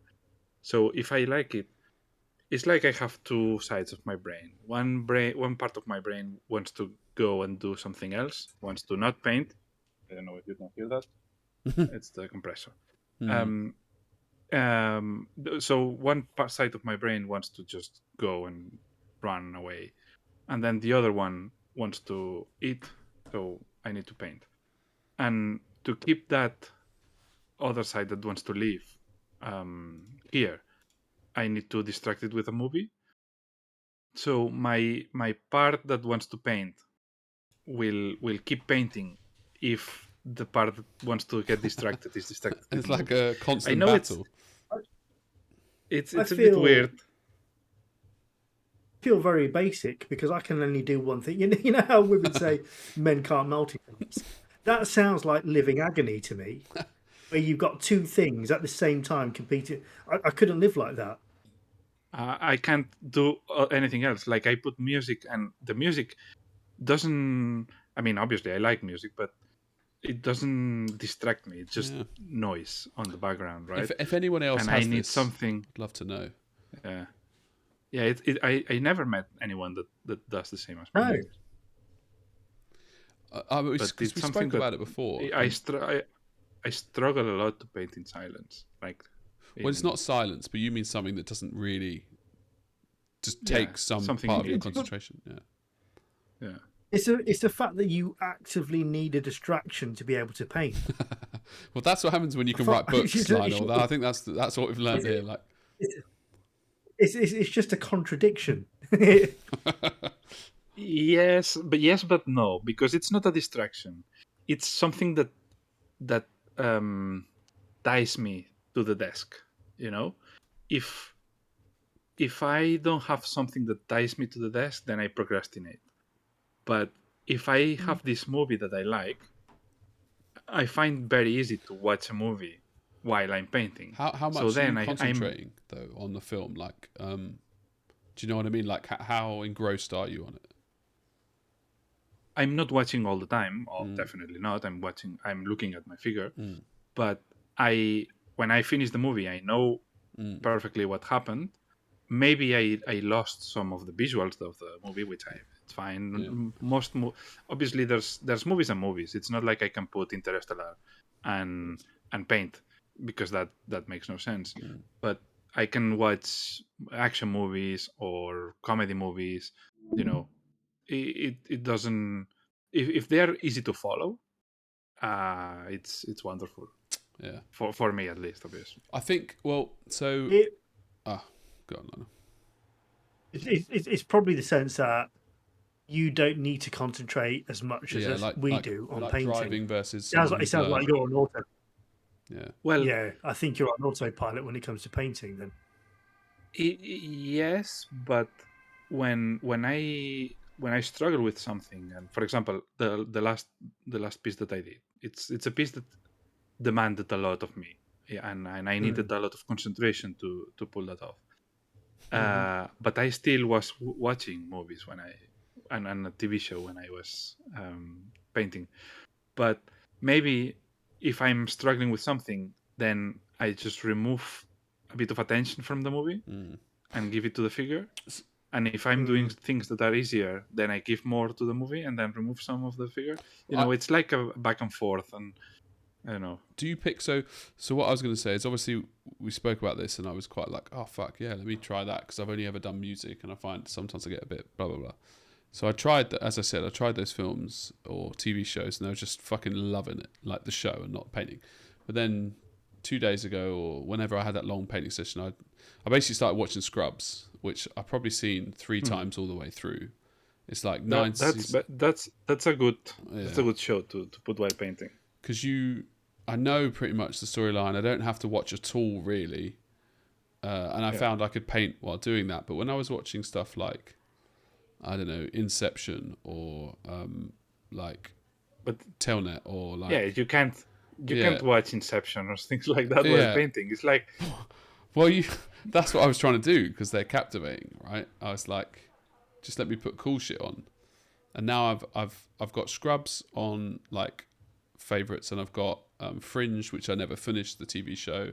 So if I like it, it's like I have two sides of my brain. One part of my brain wants to go and do something else, wants to not paint. I don't know if you can hear that. It's the compressor. So one side of my brain wants to just go and run away, and then the other one wants to eat. So I need to paint, and to keep that other side that wants to live here, I need to distract it with a movie. So my part that wants to paint will keep painting if the part that wants to get distracted is distracted. It's like a constant I know battle. It's I a bit feel- weird. feel very basic because I can only do one thing. You know how women say men can't multitask? That sounds like living agony to me, where you've got two things at the same time competing. I couldn't live like that. I can't do anything else. Like I put music, and the music doesn't. I mean, obviously, I like music, but it doesn't distract me. It's just noise on the background, right? If anyone else and has I need this, something. I'd love to know. Yeah, yeah. I never met anyone that does the same as No, me. Because we spoke about it before. I struggle a lot to paint in silence. Like, Well, it's not silence, but you mean something that doesn't really just take some something part of your engaging. concentration. Yeah. it's the fact that you actively need a distraction to be able to paint. Well, that's what happens when you can write books, Lionel. I think that's what we've learned here. Like, it's just a contradiction. Yes, but no, because it's not a distraction. It's something that ties me to the desk. You know, if I don't have something that ties me to the desk, then I procrastinate. But if I have this movie that I like, I find very easy to watch a movie while I'm painting. how So much are then you I'm concentrating though on the film? Like, do you know what I mean? Like, how engrossed are you on it? I'm not watching all the time. Oh, definitely not. I'm looking at my figure. But when I finish the movie, I know perfectly what happened. Maybe I lost some of the visuals of the movie, which it's fine. Yeah. Obviously there's movies and movies. It's not like I can put Interstellar and paint, because that makes no sense. But I can watch action movies or comedy movies. You know, it doesn't, if they're easy to follow, it's wonderful. Yeah, for me at least, obviously. I think. Well, so It, go on, Lionel. it's probably the sense that you don't need to concentrate as much as we do on like painting. driving versus It sounds like you're on auto. Well, Yeah, I think you're on autopilot when it comes to painting. Then yes, but when I struggle with something, and for example, the last piece that I did, it's a piece that demanded a lot of me, and I needed a lot of concentration to pull that off. But I still was watching movies and a TV show when I was painting. But maybe if I'm struggling with something, then I just remove a bit of attention from the movie and give it to the figure. And if I'm doing things that are easier, then I give more to the movie and then remove some of the figure. It's like a back and forth, and I don't know. Do you pick so what I was going to say is, obviously we spoke about this and I was quite like, oh fuck yeah, let me try that, because I've only ever done music and I find sometimes I get a bit blah blah blah. So I tried that, as I said, I tried those films or TV shows and I was just fucking loving it, like the show and not painting. But then 2 days ago, or whenever I had that long painting session, I basically started watching Scrubs, which I've probably seen 3 times all the way through. It's like that's a good show to put while painting, because I know pretty much the storyline. I don't have to watch at all, really. And I found I could paint while doing that. But when I was watching stuff like, I don't know, Inception or like Telnet or like... you can't watch Inception or things like that while painting. It's like... Well, that's what I was trying to do, because they're captivating, right? I was like, just let me put cool shit on. And now I've got Scrubs on like favorites, and I've got Fringe, which I never finished, the TV show.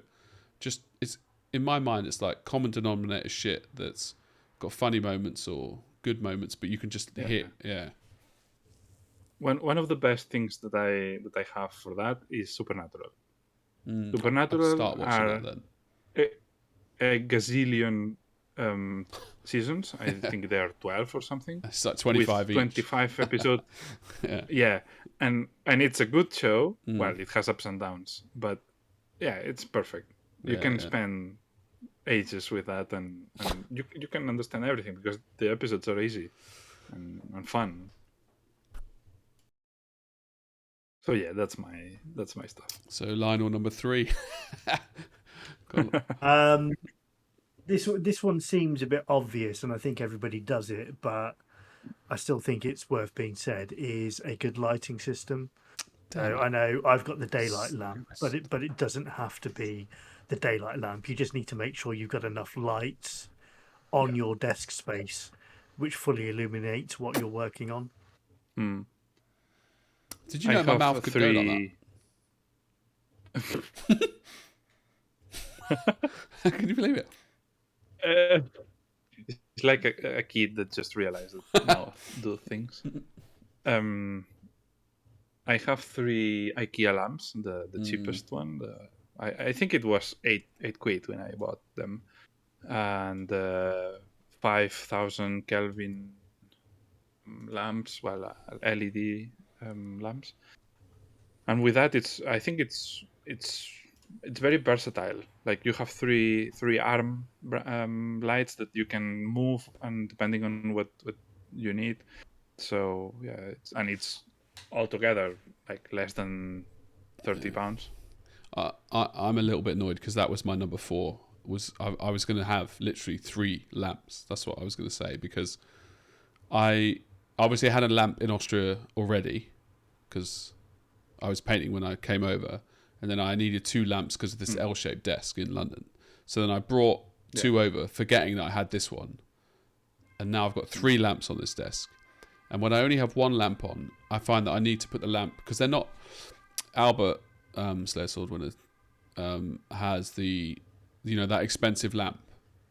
Just, it's in my mind, it's like common denominator shit that's got funny moments or good moments, but you can just hit. One of the best things that I have for that is Supernatural. I'll start watching it then. A gazillion seasons. I think there are 12 or something. It's like 25 with each. 25 episodes. Yeah. And it's a good show. Well, it has ups and downs, but yeah, it's perfect. You can spend ages with that, and you can understand everything because the episodes are easy and fun. So yeah, that's my stuff. So Lionel, number 3. this one seems a bit obvious, and I think everybody does it, but I still think it's worth being said. Is a good lighting system. Damn I it. know I've got the daylight lamp, but it doesn't have to be the daylight lamp. You just need to make sure you've got enough lights on your desk space, which fully illuminates what you're working on. Hmm. Did you I know my have mouth could go like that? Can you believe it? It's like a kid that just realized that now do things. I have 3 IKEA lamps. The cheapest one. I think it was 8 quid when I bought them, and 5,000 Kelvin lamps, LED lamps. And with that, I think it's very versatile. Like you have three arm lights that you can move, and depending on what you need. So yeah, it's altogether like less than £30. I'm a little bit annoyed because that was my number 4. I was going to have literally 3 lamps. That's what I was going to say, because I obviously had a lamp in Austria already because I was painting when I came over, and then I needed 2 lamps because of this L-shaped desk in London. So then I brought 2 over, forgetting that I had this one, and now I've got 3 lamps on this desk. And when I only have 1 lamp on, I find that I need to put the lamp, because they're not. Albert Slayer Swordwinner has the, that expensive lamp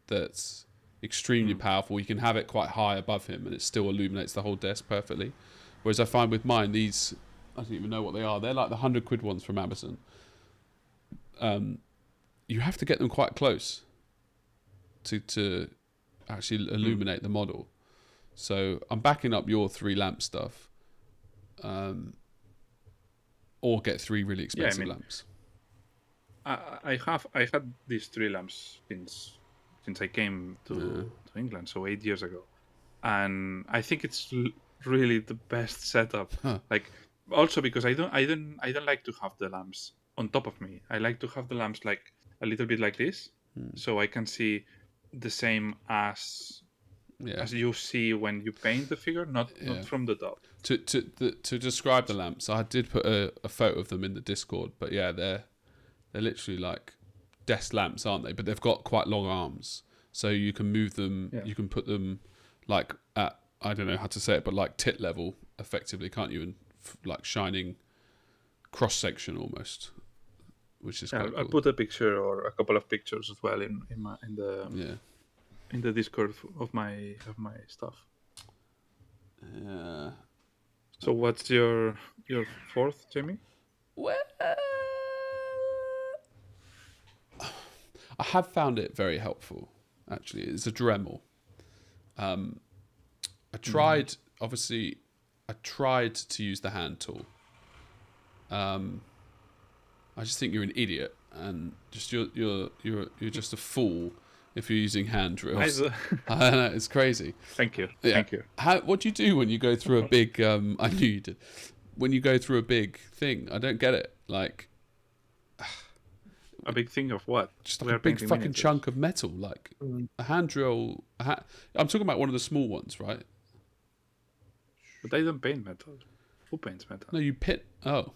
that's extremely powerful. You can have it quite high above him, and it still illuminates the whole desk perfectly. Whereas I find with mine, these, I don't even know what they are. They're like the 100 quid ones from Amazon. You have to get them quite close to actually illuminate the model. So I'm backing up your 3 lamp stuff, or get 3 really expensive lamps. I had these 3 lamps since I came to England, so 8 years ago, and I think it's really the best setup. Like, also because I don't like to have the lamps on top of me. I like to have the lamps like a little bit like this, so I can see the same as you see when you paint the figure, not from the top. To describe the lamps, I did put a photo of them in the Discord, but yeah, they're literally like desk lamps, aren't they? But they've got quite long arms, so you can move them. You can put them like at, I don't know how to say it, but like tit level, effectively, can't you? And like shining cross section almost, which is quite cool. I'll put a picture or a couple of pictures as well in the Discord of my stuff. Yeah. So what's your 4th, Jamie? Well, I have found it very helpful. Actually, it's a Dremel. I tried. Obviously, I tried to use the hand tool. I just think you're an idiot, and just you're just a fool if you're using hand drills. I know, it's crazy. Thank you. Yeah. Thank you. What do you do when you go through a big? I knew you did. When you go through a big thing, I don't get it. Like a big thing of what? Just like a big fucking chunk of metal, like a hand drill. I'm talking about one of the small ones, right? But I don't paint metal. Who paints metal? No, you pit. Oh,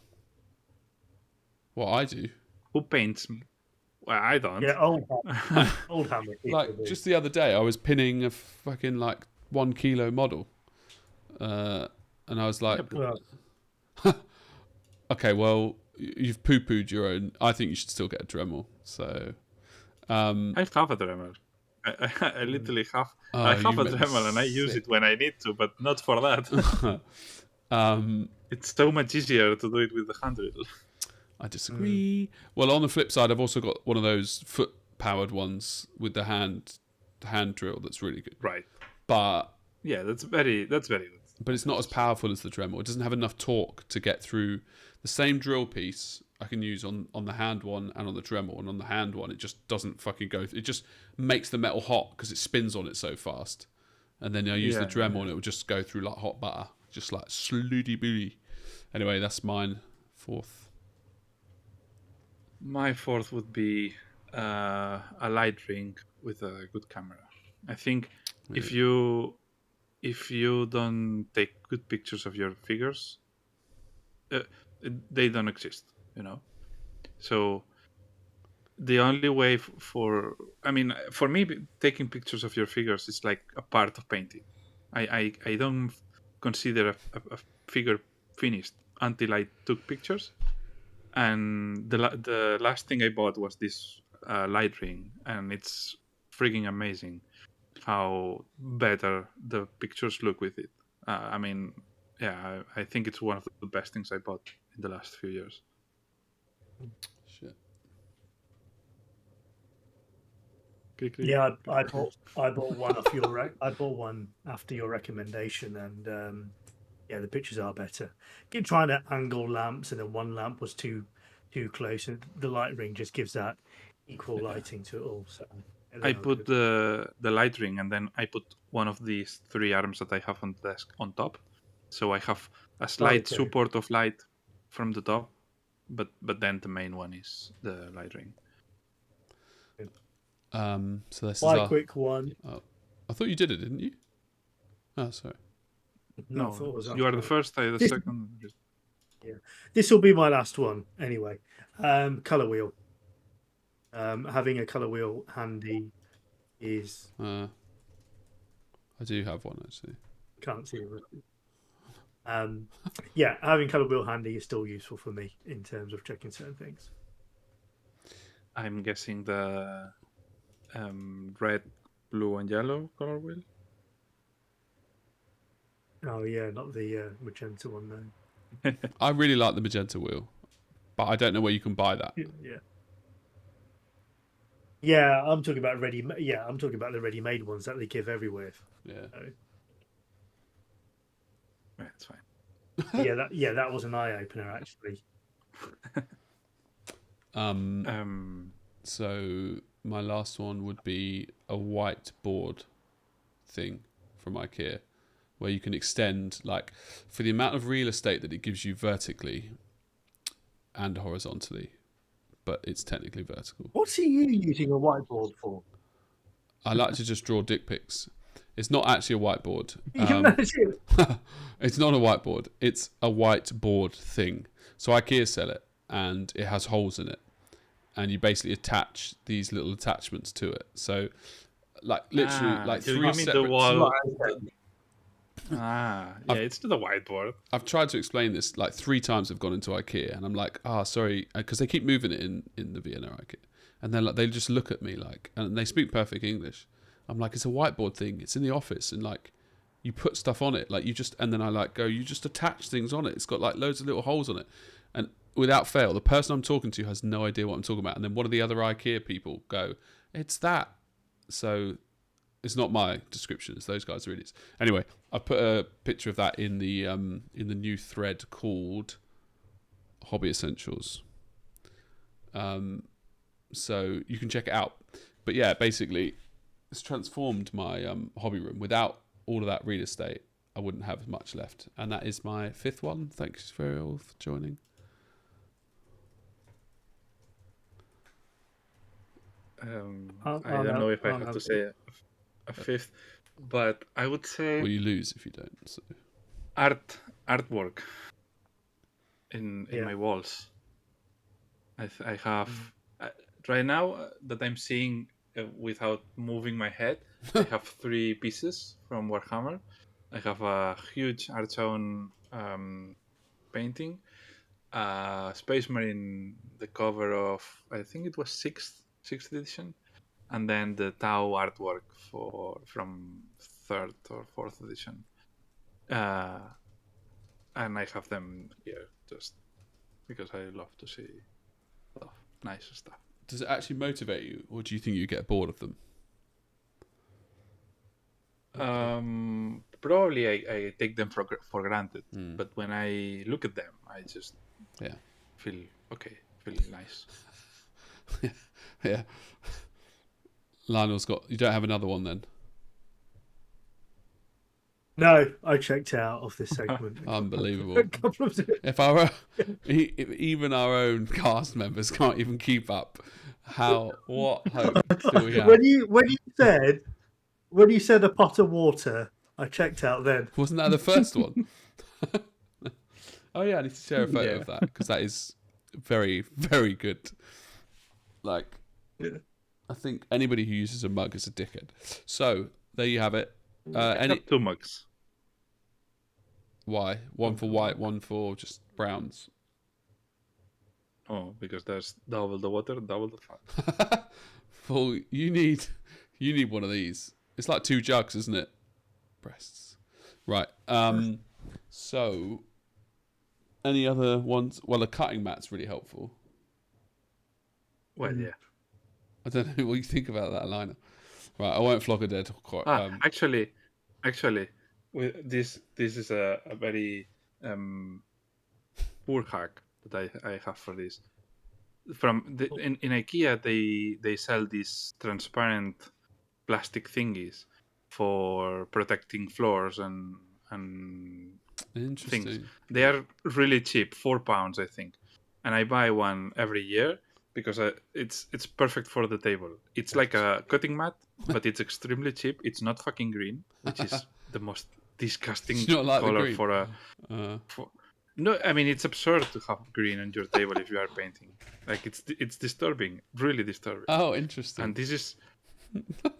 well, I do. Who paints? Well, I don't. Yeah, old hammer. Like just the other day, I was pinning a fucking like 1 kilo model, and I was like, okay, well, you've poo-pooed your own. I think you should still get a Dremel. So, I have a Dremel. I literally have. I have a Dremel and I use it when I need to, but not for that. It's so much easier to do it with the hand drill. I disagree. Well, on the flip side, I've also got one of those foot-powered ones with the hand drill that's really good. Right. But yeah, that's very good. But it's not as powerful as the Dremel. It doesn't have enough torque to get through the same drill piece I can use on the hand one and on the Dremel. And on the hand one, it just doesn't fucking go through. It just makes the metal hot because it spins on it so fast. And then I use the Dremel and it will just go through like hot butter. Just like slooty booty. Anyway, that's mine. 4th. My 4th would be a light ring with a good camera. I think if Really? you don't take good pictures of your figures, uh, they don't exist. So the only way for me, taking pictures of your figures is like a part of painting. I don't consider a figure finished until I took pictures. And the last thing I bought was this light ring, and it's freaking amazing how better the pictures look with it. I think it's one of the best things I bought in the last few years. Shit. Click, click. Yeah, I bought one off I bought one after your recommendation, and yeah, the pictures are better. Keep trying to angle lamps, and then one lamp was too close, and the light ring just gives that equal lighting to it all. So yeah, they I are put good. the light ring, and then I put one of these 3 arms that I have on the desk on top. So I have a slight Okay. support of light from the top, but then the main one is the light ring. So this is My our. quick one. Oh, I thought you did it, didn't you? Oh, sorry. No, I thought it was You are the after. first, I the This, second. yeah, this will be my last one anyway. Color wheel. Having a color wheel handy is I do have one actually. can't see it. Yeah, having color wheel handy is still useful for me in terms of checking certain things. I'm guessing the red, blue, and yellow color wheel. Oh yeah, not the magenta one though. I really like the magenta wheel, but I don't know where you can buy that. Yeah. Yeah, I'm talking about ready. Yeah, I'm talking about the ready-made ones that they give everywhere. Yeah. So, Yeah, it's fine. that was an eye opener actually. So my last one would be a whiteboard thing from IKEA, where you can extend, like, for the amount of real estate that it gives you vertically and horizontally, but it's technically vertical. What's he using a whiteboard for? I like to just draw dick pics. It's not actually a whiteboard. Imagine. It's not a whiteboard. It's a whiteboard thing. So IKEA sell it, and it has holes in it, and you basically attach these little attachments to it. So, like, literally, like you three mean separate. the wall? I've- It's not a whiteboard. I've tried to explain this like 3 times. I've gone into IKEA, and I'm like, sorry, because they keep moving it in the Vienna IKEA, and then like they just look at me like, and they speak perfect English. I'm like, it's a whiteboard thing. It's in the office, and like, you put stuff on it, like you just, and then I like go, you just attach things on it. It's got like loads of little holes on it, and without fail, the person I'm talking to has no idea what I'm talking about. And then one of the other IKEA people go, it's that. So it's not my description. It's those guys' really. Anyway, I put a picture of that in the new thread called Hobby Essentials. So you can check it out. But yeah, basically, it's transformed my hobby room. Without all of that real estate, I wouldn't have much left. And that is my 5th one. Thanks very all for joining. I don't know if I have to say a 5th, but I would say Well, you lose if you don't. So. artwork in my walls. I have right now that I'm seeing without moving my head. I have 3 pieces from Warhammer. I have a huge Archon painting, Space Marine, the cover of, I think it was 6th edition, and then the Tau artwork from 3rd or 4th edition. And I have them here just because I love to see stuff, nice stuff. Does it actually motivate you, or do you think you get bored of them? Probably I take them for granted, but when I look at them, I just feel nice. Yeah. Lionel's got. You don't have another one then? No, I checked out of this segment. Unbelievable. If even our own cast members can't even keep up What hope do we have? When you said a pot of water, I checked out then. Wasn't that the first one? Oh yeah, I need to share a photo Yeah. of that because that is very, very good. Like, I think anybody who uses a mug is a dickhead. So there you have it. I have 2 mugs. Why? One for white, one for just browns. Oh, because there's double the water, double the fun. Well, you need one of these. It's like 2 jugs, isn't it? Breasts. Right. So any other ones? Well, a cutting mat's really helpful. Well, yeah. I don't know what you think about that, Lionel. Right, I won't flog a dead horse. Actually, this is a very poor hack that I have for this. In IKEA, they sell these transparent plastic thingies for protecting floors and Interesting. things. They are really cheap, £4, I think, and I buy one every year because it's perfect for the table. It's like a cutting mat, but it's extremely cheap. It's not fucking green, which is the most disgusting It's not like the color green. for a. No, I mean it's absurd to have green on your table if you are painting. Like it's disturbing, really disturbing. Oh, interesting. And this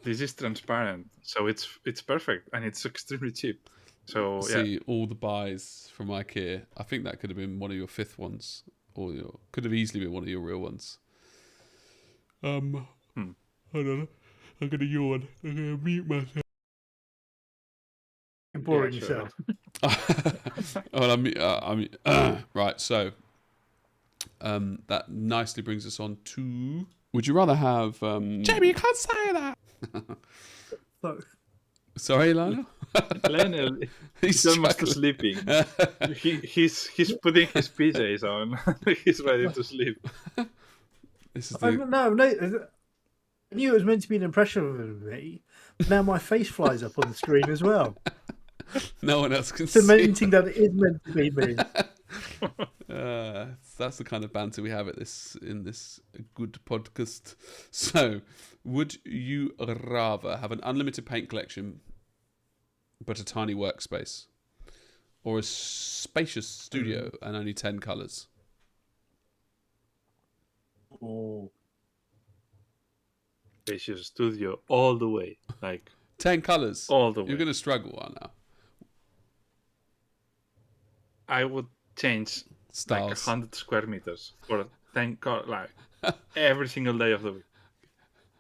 is transparent, so it's perfect and it's extremely cheap. So See all the buys from IKEA. I think that could have been one of your 5th ones, or could have easily been one of your real ones. I don't know. I'm gonna yawn. I'm gonna mute myself. You're boring Yeah, sure. yourself. Well, right. So that nicely brings us on to. Would you rather have Jamie? You can't say that. So, Sorry, Lionel. Lionel, He's he's almost struggling. sleeping. He's putting his PJs on. He's ready to sleep. This is I the. knew it was meant to be an impression of me. Now my face flies up on the screen as well, No one else can see. cementing that it is meant to be me. That's the kind of banter we have in this good podcast. So, would you rather have an unlimited paint collection but a tiny workspace, or a spacious studio and only 10 colours? Oh, Spacious studio all the way, like 10 colours. all the way. You're going to struggle now. I would change like Styles. 100 square meters for 10 like every single day of the week.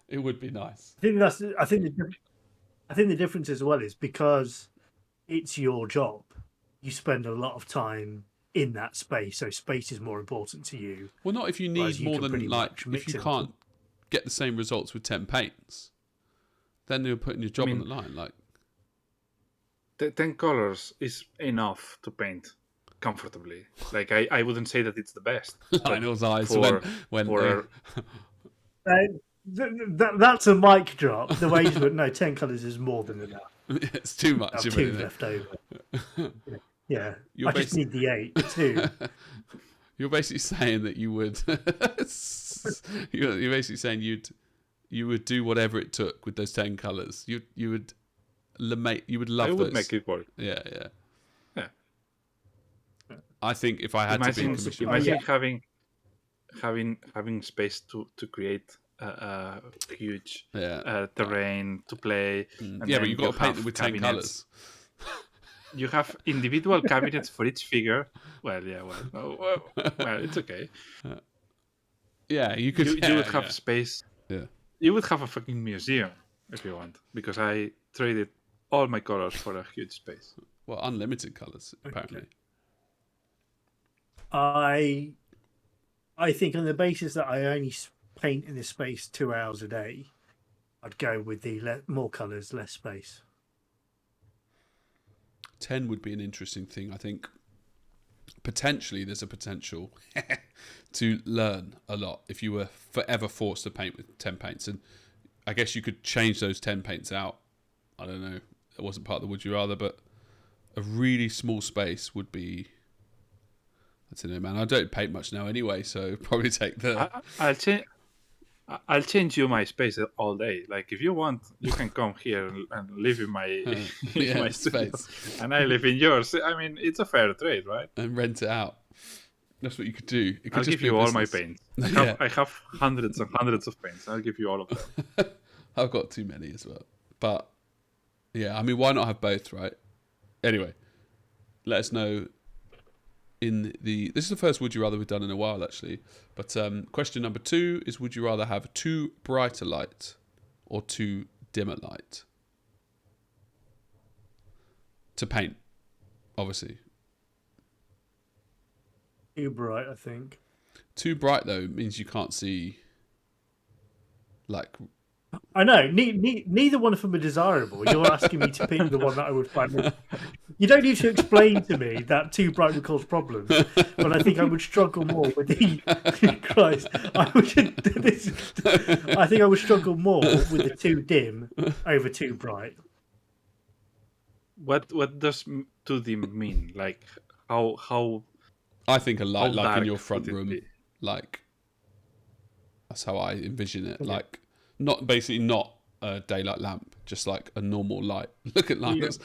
It would be nice. I think the difference as well is because it's your job. You spend a lot of time in that space, so space is more important to you. Well, not if you Whereas need you more can than pretty like much if mix you it can't get the same results with 10 paints, then you're putting your job on the line. Like 10 colors is enough to paint comfortably. Like I wouldn't say that it's the best. but Lionel's eyes for- when for- That's a mic drop. The way you went, no, 10 colours is more than enough. it's too I much have of 2 anything. left over. Yeah, You're I just need the 8 too. You're basically saying that you would. You're basically saying you would do whatever it took with those 10 colours. You would love I would those. make it work. Yeah. Yeah. I think if I had to be Imagine, a commissioner, imagine having space to create a huge terrain to play. And yeah, but then you've got to you paint have them with 10 cabinets. colours. You have individual cabinets for each figure. Well, it's okay. Yeah, you could. You would have space. Yeah. You would have a fucking museum if you want, because I traded all my colors for a huge space. Well, unlimited colours apparently. I think on the basis that I only paint in this space 2 hours a day, I'd go with the more colours, less space. 10 would be an interesting thing. I think potentially there's a potential to learn a lot if you were forever forced to paint with 10 paints. And I guess you could change those 10 paints out. I don't know. It wasn't part of the would you rather, but a really small space would be... I don't know, man. I don't paint much now anyway, so probably take the... I'll I'll change you my space all day. Like if you want, you can come here and live in my in my studio, space. and I live in yours. I mean, it's a fair trade, right? And rent it out. That's what you could do. It could I'll just give be you a all my business. paints. I have hundreds and hundreds of paints. I'll give you all of them. I've got too many as well. But yeah, I mean, why not have both, right? Anyway, let us know this is the first Would You Rather we've done in a while, actually. But question number 2 is, would you rather have too bright a light or too dim a light? To paint, obviously. Too bright, I think. Too bright, though, means you can't see, like... I know. Neither one of them are desirable. You're asking me to pick the one that I would find. You don't need to explain to me that too bright would cause problems, but I think I would struggle more with the Christ. I think I would struggle more with the too dim over too bright. What does too dim mean? Like how? I think a light like in your dark front would it room, be? like that's how I envision it. Like not a daylight lamp, just like a normal light. Look at Linus.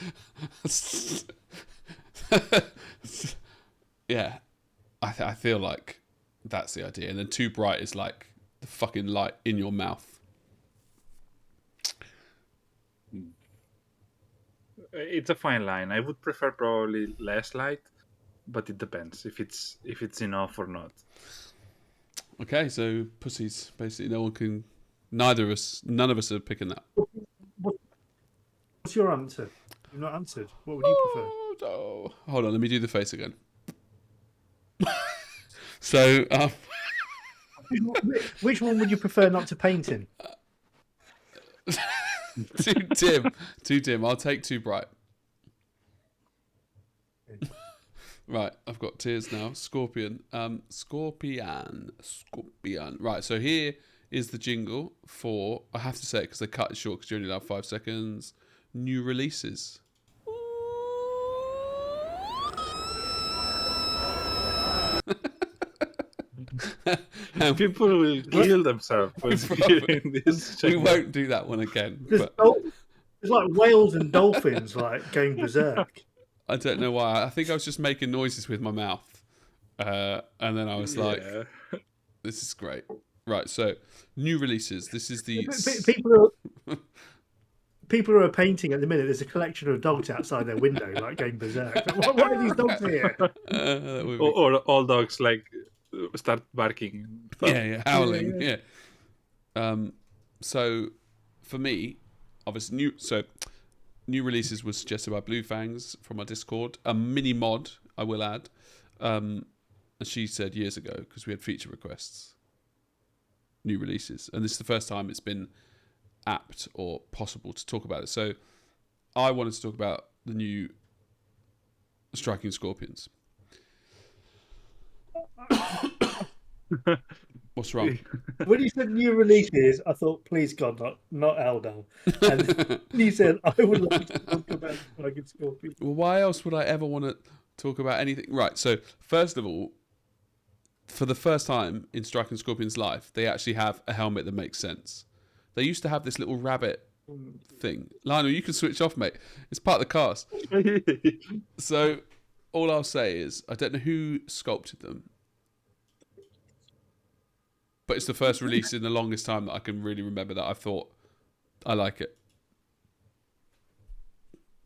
Yeah, I feel like that's the idea. And then too bright is like the fucking light in your mouth. It's a fine line. I would prefer probably less light, but it depends if it's enough or not. Okay, so pussies. Basically, none of us are picking that. What's your answer? You've not answered. What would you prefer? Oh, hold on, let me do the face again. So, Which one would you prefer not to paint in? too dim. I'll take too bright. Right, I've got tears now. Scorpion. Right, so here is the jingle for, I have to say it because they cut it short because you only have 5 seconds, new releases. People will kill themselves when hearing this. We won't do that one again. But It's like whales and dolphins like going berserk. I don't know why. I think I was just making noises with my mouth. And then I was like, this is great. Right, so new releases. This is the... People who are painting at the minute, there's a collection of dogs outside their window, like going berserk. Why are these dogs here? Or all dogs like start barking. Yeah, howling. Yeah. So for me, obviously new releases was suggested by Blue Fangs from our Discord. A mini mod, I will add. And she said years ago, because we had feature requests, new releases. And this is the first time it's been apt or possible to talk about it. So I wanted to talk about the new Striking Scorpions. What's wrong? When you said new releases, I thought, please God, not Eldar. And you said, I would like to talk about Striking Scorpions. Well, why else would I ever want to talk about anything? Right, so first of all, for the first time in Striking Scorpion's life, they actually have a helmet that makes sense. They used to have this little rabbit thing. Lionel, you can switch off, mate. It's part of the cast. So all I'll say is, I don't know who sculpted them, but it's the first release in the longest time that I can really remember that I thought, I like it.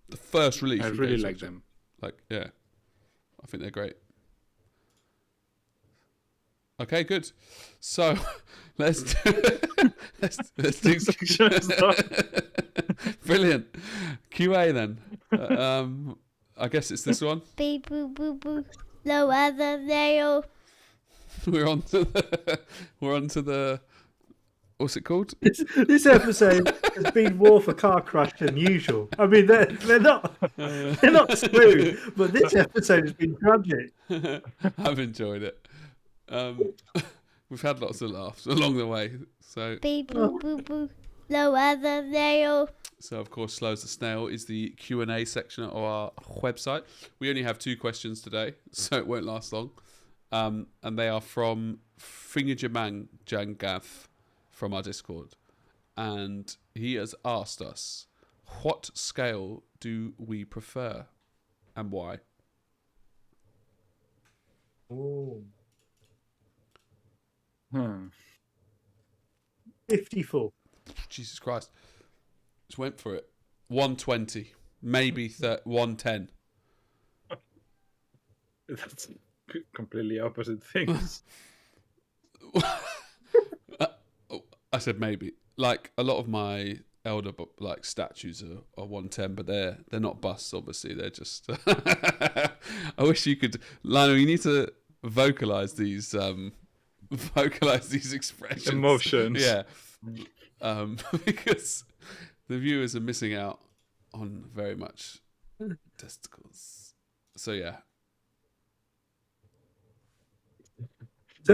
The first release. I really like them. Like, yeah. I think they're great. Okay, good. So let's do brilliant QA then. I guess it's this one. Beep boop boop boop. No other nail. We're on to the what's it called? This episode has been more for car crash than usual. I mean, they're not smooth, but this episode has been tragic. I've enjoyed it. We've had lots of laughs along the way. So Beep boop boop boop. No other nail. So of course, Slow as a Snail is the Q&A section of our website. We only have 2 questions today, so it won't last long. And they are from Fingajamang Jangath from our Discord, and he has asked us, what scale do we prefer and why? Oh. Hmm. 54. Jesus Christ. Just went for it. 120. Maybe 110. That's completely opposite things. I said maybe. Like, a lot of my elder like statues are 110, but they're not busts, obviously. They're just... I wish you could... Lionel, you need to vocalize these expressions. Emotions. Yeah. Because the viewers are missing out on very much testicles. So yeah.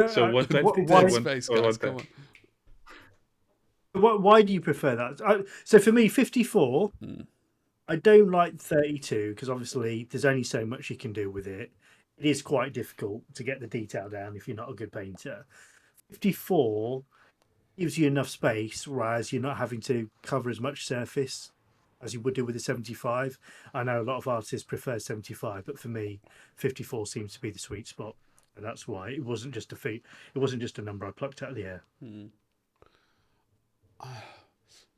So 120 why, Dead space, guys. Come on. why do you prefer that? So for me, 54. I don't like 32 because obviously there's only so much you can do with it. It is quite difficult to get the detail down if you're not a good painter. 54 gives you enough space, whereas you're not having to cover as much surface as you would do with a 75. I know a lot of artists prefer 75, but for me, 54 seems to be the sweet spot, and that's why it wasn't just a feat. It wasn't just a number I plucked out of the air.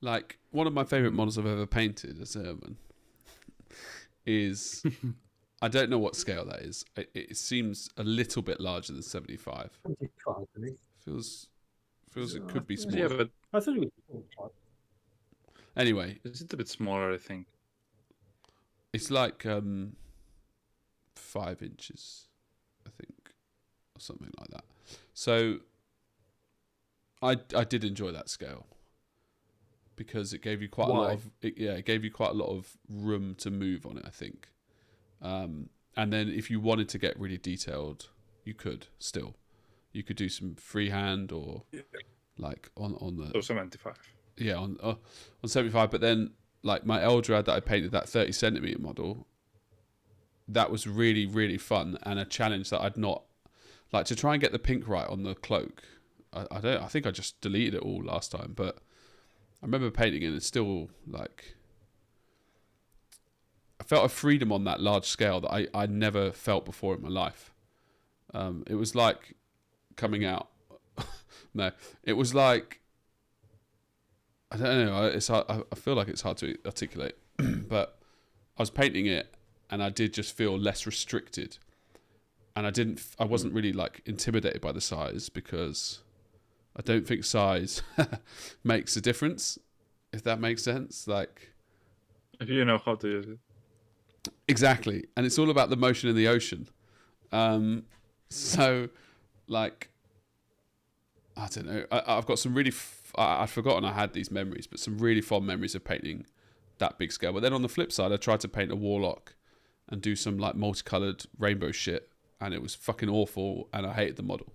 Like, one of my favourite models I've ever painted as Herman is... I don't know what scale that is. It seems a little bit larger than 75. 75, I think. Feels it could be smaller. Yeah, but I thought it was. Anyway, it's a bit smaller, I think. it's like 5 inches, I think, or something like that. So I did enjoy that scale because it gave you quite a lot of it gave you quite a lot of room to move on it, I think. And then if you wanted to get really detailed, you could still. You could do some freehand or like on the... So 75. Yeah, on 75. But then, like, my Eldrad that I painted, that 30 centimeter model, that was really, really fun and a challenge that I'd not... Like, to try and get the pink right on the cloak, I think I just deleted it all last time, but I remember painting it and it's still, like... I felt a freedom on that large scale that I never felt before in my life. It was like coming out. No, it was like... I don't know. It's hard, I feel like it's hard to articulate, but I was painting it, and I did just feel less restricted, and I wasn't really like intimidated by the size because I don't think size makes a difference, if that makes sense. Like, If you know how to use it. Exactly, and it's all about the motion in the ocean. So, like, I don't know. I've got some really... I'd forgotten I had these memories, but some really fond memories of painting that big scale. But then on the flip side, I tried to paint a warlock and do some like multicolored rainbow shit, and it was fucking awful, and I hated the model.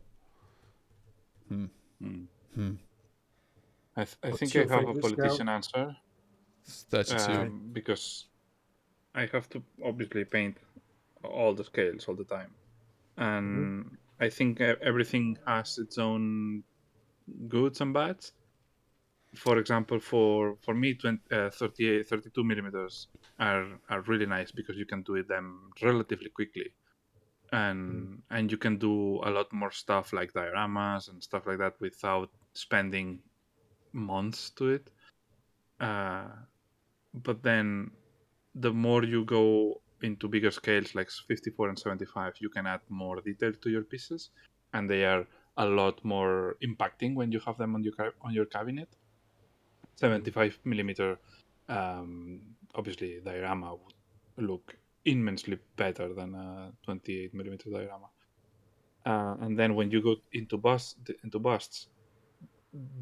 I think your I have a favourite politician scale? answer. 32. Because I have to obviously paint all the scales all the time. And I think everything has its own goods and bads. For example, for me, 32 millimeters are really nice because you can do them relatively quickly, and you can do a lot more stuff like dioramas and stuff like that without spending months to it. But then, the more you go into bigger scales like 54 and 75, you can add more detail to your pieces, and they are a lot more impacting when you have them on your cabinet. 75 millimeter, obviously, diorama would look immensely better than a 28 millimeter diorama. And then when you go into busts,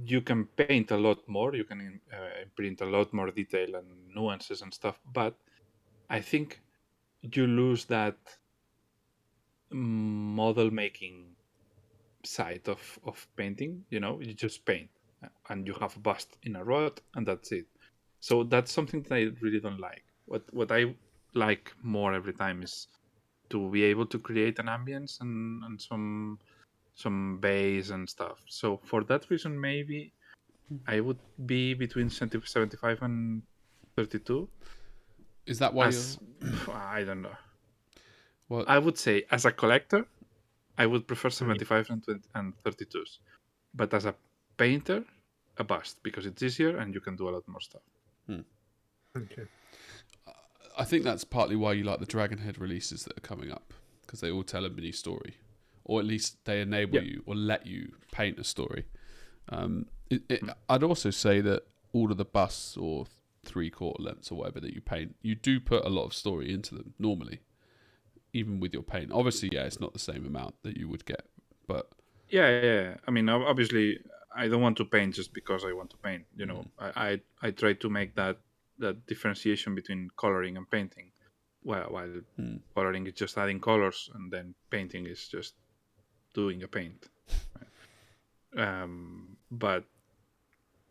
you can paint a lot more. You can imprint a lot more detail and nuances and stuff. But I think you lose that model making side of painting. You know, you just paint and you have a bust in a rod and that's it. So that's something that I really don't like. What I like more every time is to be able to create an ambience and some base and stuff. So for that reason, maybe I would be between 75 and 32. Is that why I don't know. Well, I would say as a collector, I would prefer 75 and 32s. But as a painter, a bust, because it's easier and you can do a lot more stuff. Okay. I think that's partly why you like the Dragonhead releases that are coming up, because they all tell a mini story, or at least they enable you or let you paint a story. I'd also say that all of the busts or 3/4 lengths or whatever that you paint, you do put a lot of story into them normally, even with your paint. Obviously, it's not the same amount that you would get, but Yeah. I mean, obviously, I don't want to paint just because I want to paint. You know, I try to make that differentiation between coloring and painting. While coloring is just adding colors, and then painting is just doing a paint. But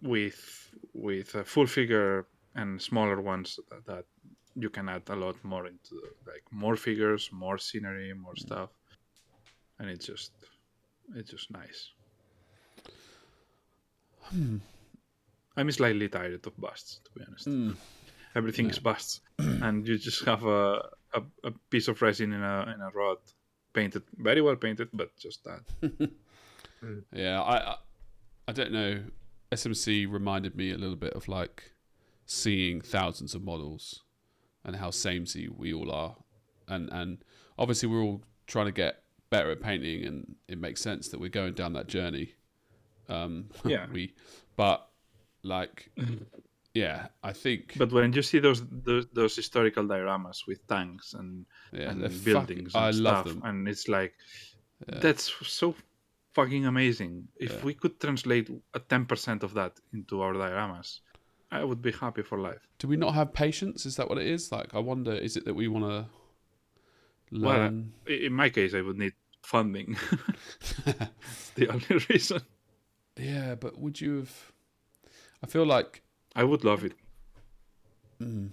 with a full figure and smaller ones, that you can add a lot more into, like more figures, more scenery, more stuff, and it's just nice. I'm slightly tired of busts, to be honest. Everything is busts, and you just have a piece of resin in a rod, painted very well painted, but just that. Yeah, I don't know. SMC reminded me a little bit of like seeing thousands of models and how samey we all are, and obviously we're all trying to get better at painting, and it makes sense that we're going down that journey. I think. But when you see those historical dioramas with tanks and buildings and stuff, love them. and it's like that's so fucking amazing. If we could translate a 10% of that into our dioramas, I would be happy for life. Do we not have patience? Is that what it is? Like, I wonder, is it that we want to learn? Well, in my case, I would need funding. It's the only reason. Yeah, but would you have... I feel like... I would love it.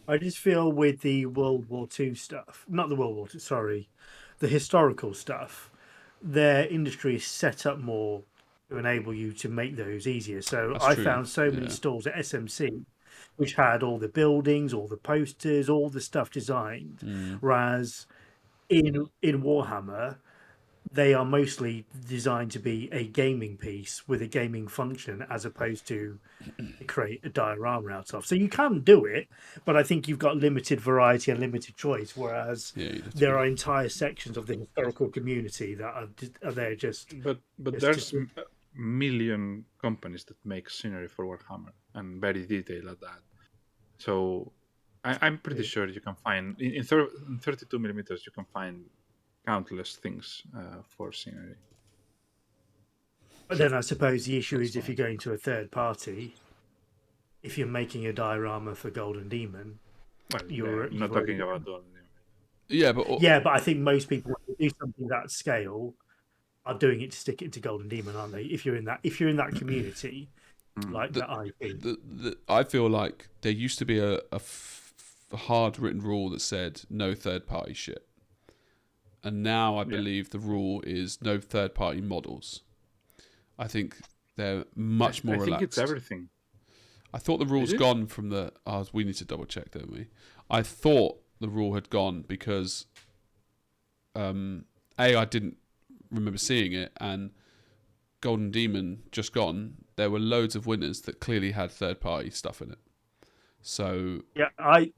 I just feel with the World War II stuff, not the World War II, sorry, the historical stuff, their industry is set up more to enable you to make those easier. So That's I true. found so many stalls at SMC which had all the buildings, all the posters, all the stuff designed, whereas in Warhammer, they are mostly designed to be a gaming piece with a gaming function, as opposed to create a diorama out of. So you can do it, but I think you've got limited variety and limited choice. Whereas there are entire sections of the historical community that are there just. But there's a million companies that make scenery for Warhammer and very detailed at that. So I'm pretty sure you can find in 32 millimeters you can find countless things for scenery. But then I suppose the issue is if you're going to a third party, if you're making a diorama for Golden Demon, you're not talking about Golden Demon. Yeah, but I think most people who do something that scale are doing it to stick it to Golden Demon, aren't they? If you're in that community, like that IP. I feel like there used to be a hard written rule that said no third party shit. And now I believe the rule is no third-party models. I think they're much more relaxed. I think it's everything. I thought the rule's gone from the... we need to double-check, don't we? I thought the rule had gone because... I didn't remember seeing it, and Golden Demon just gone. There were loads of winners that clearly had third-party stuff in it. So... Yeah, I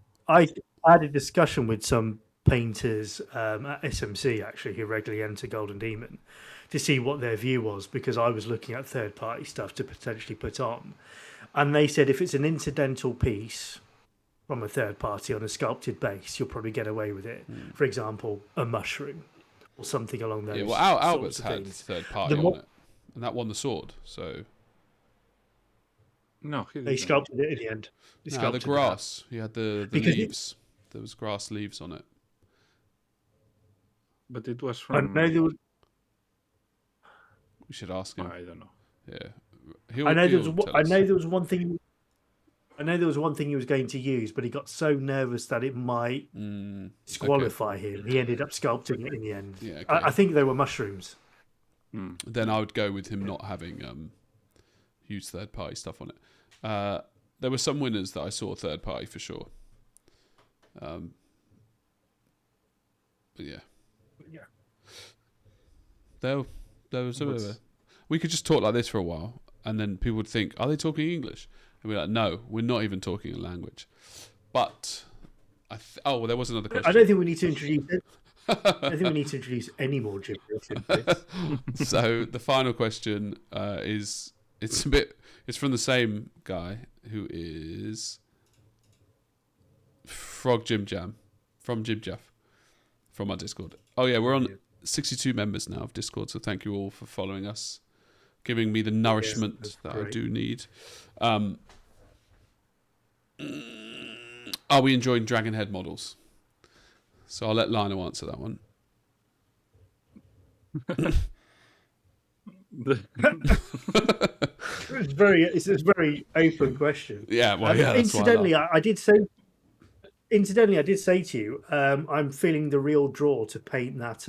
had a discussion with some painters at SMC actually who regularly enter Golden Demon to see what their view was, because I was looking at third party stuff to potentially put on, and they said if it's an incidental piece from a third party on a sculpted base, you'll probably get away with it. For example, a mushroom or something along those. Yeah, well, Albert's had third party on it, and that won the sword. So no, they sculpted it in the end. The grass. He had the leaves. There was grass leaves on it. But it was from... I know there was... We should ask him. I don't know. Yeah. I know there was one thing he was going to use, but he got so nervous that it might disqualify him. He ended up sculpting it in the end. Yeah, okay. I think they were mushrooms. Then I would go with him not having use third-party stuff on it. There were some winners that I saw third-party for sure. But yeah. There was we could just talk like this for a while, and then people would think, are they talking English? And we're like, no, we're not even talking a language. But well, there was another question. I don't think we need to introduce it. I don't think we need to introduce any more gibberish into this. So the final question is it's from the same guy who is Frog Jim Jam from Jim Jaff from our Discord. Oh yeah, we're on 62 members now of Discord, so thank you all for following us, giving me the nourishment that I do need. Are we enjoying dragon head models? So I'll let Lionel answer that one. It's a very open question. Yeah, well, yeah. Incidentally, I did say to you, I'm feeling the real draw to paint that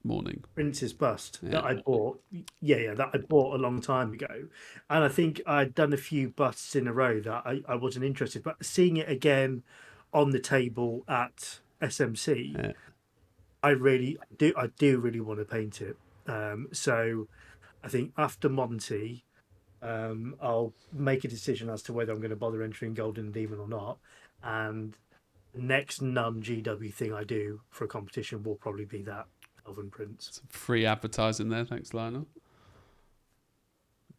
morning Prince's bust that I bought. That I bought a long time ago, and I think I'd done a few busts in a row that I wasn't interested. But seeing it again on the table at SMC, I do really want to paint it. So I think after Monty, I'll make a decision as to whether I'm going to bother entering Golden Demon or not. And the next non-GW thing I do for a competition will probably be that Elven Prince. Some free advertising there, thanks, Lionel.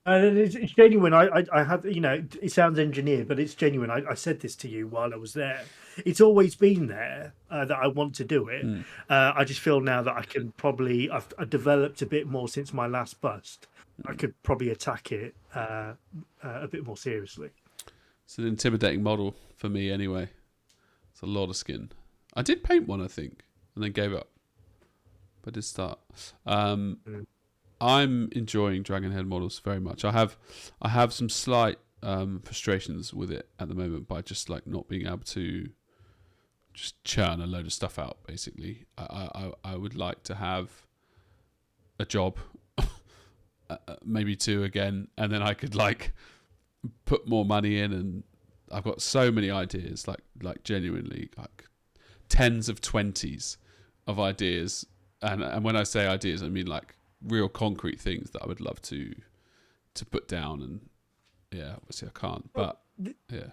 It's genuine. I have, it sounds engineered, but it's genuine. I said this to you while I was there. It's always been there that I want to do it. I just feel now that I've developed a bit more since my last bust. I could probably attack it a bit more seriously. It's an intimidating model for me anyway. It's a lot of skin. I did paint one, I think, and then gave up. But I did start. I'm enjoying Dragonhead models very much. I have some slight frustrations with it at the moment by just like not being able to just churn a load of stuff out. Basically, I would like to have a job, maybe two again, and then I could like put more money in. And I've got so many ideas, like genuinely like tens of 20s of ideas. And when I say ideas, I mean like real concrete things that I would love to put down. And yeah, obviously I can't, but yeah.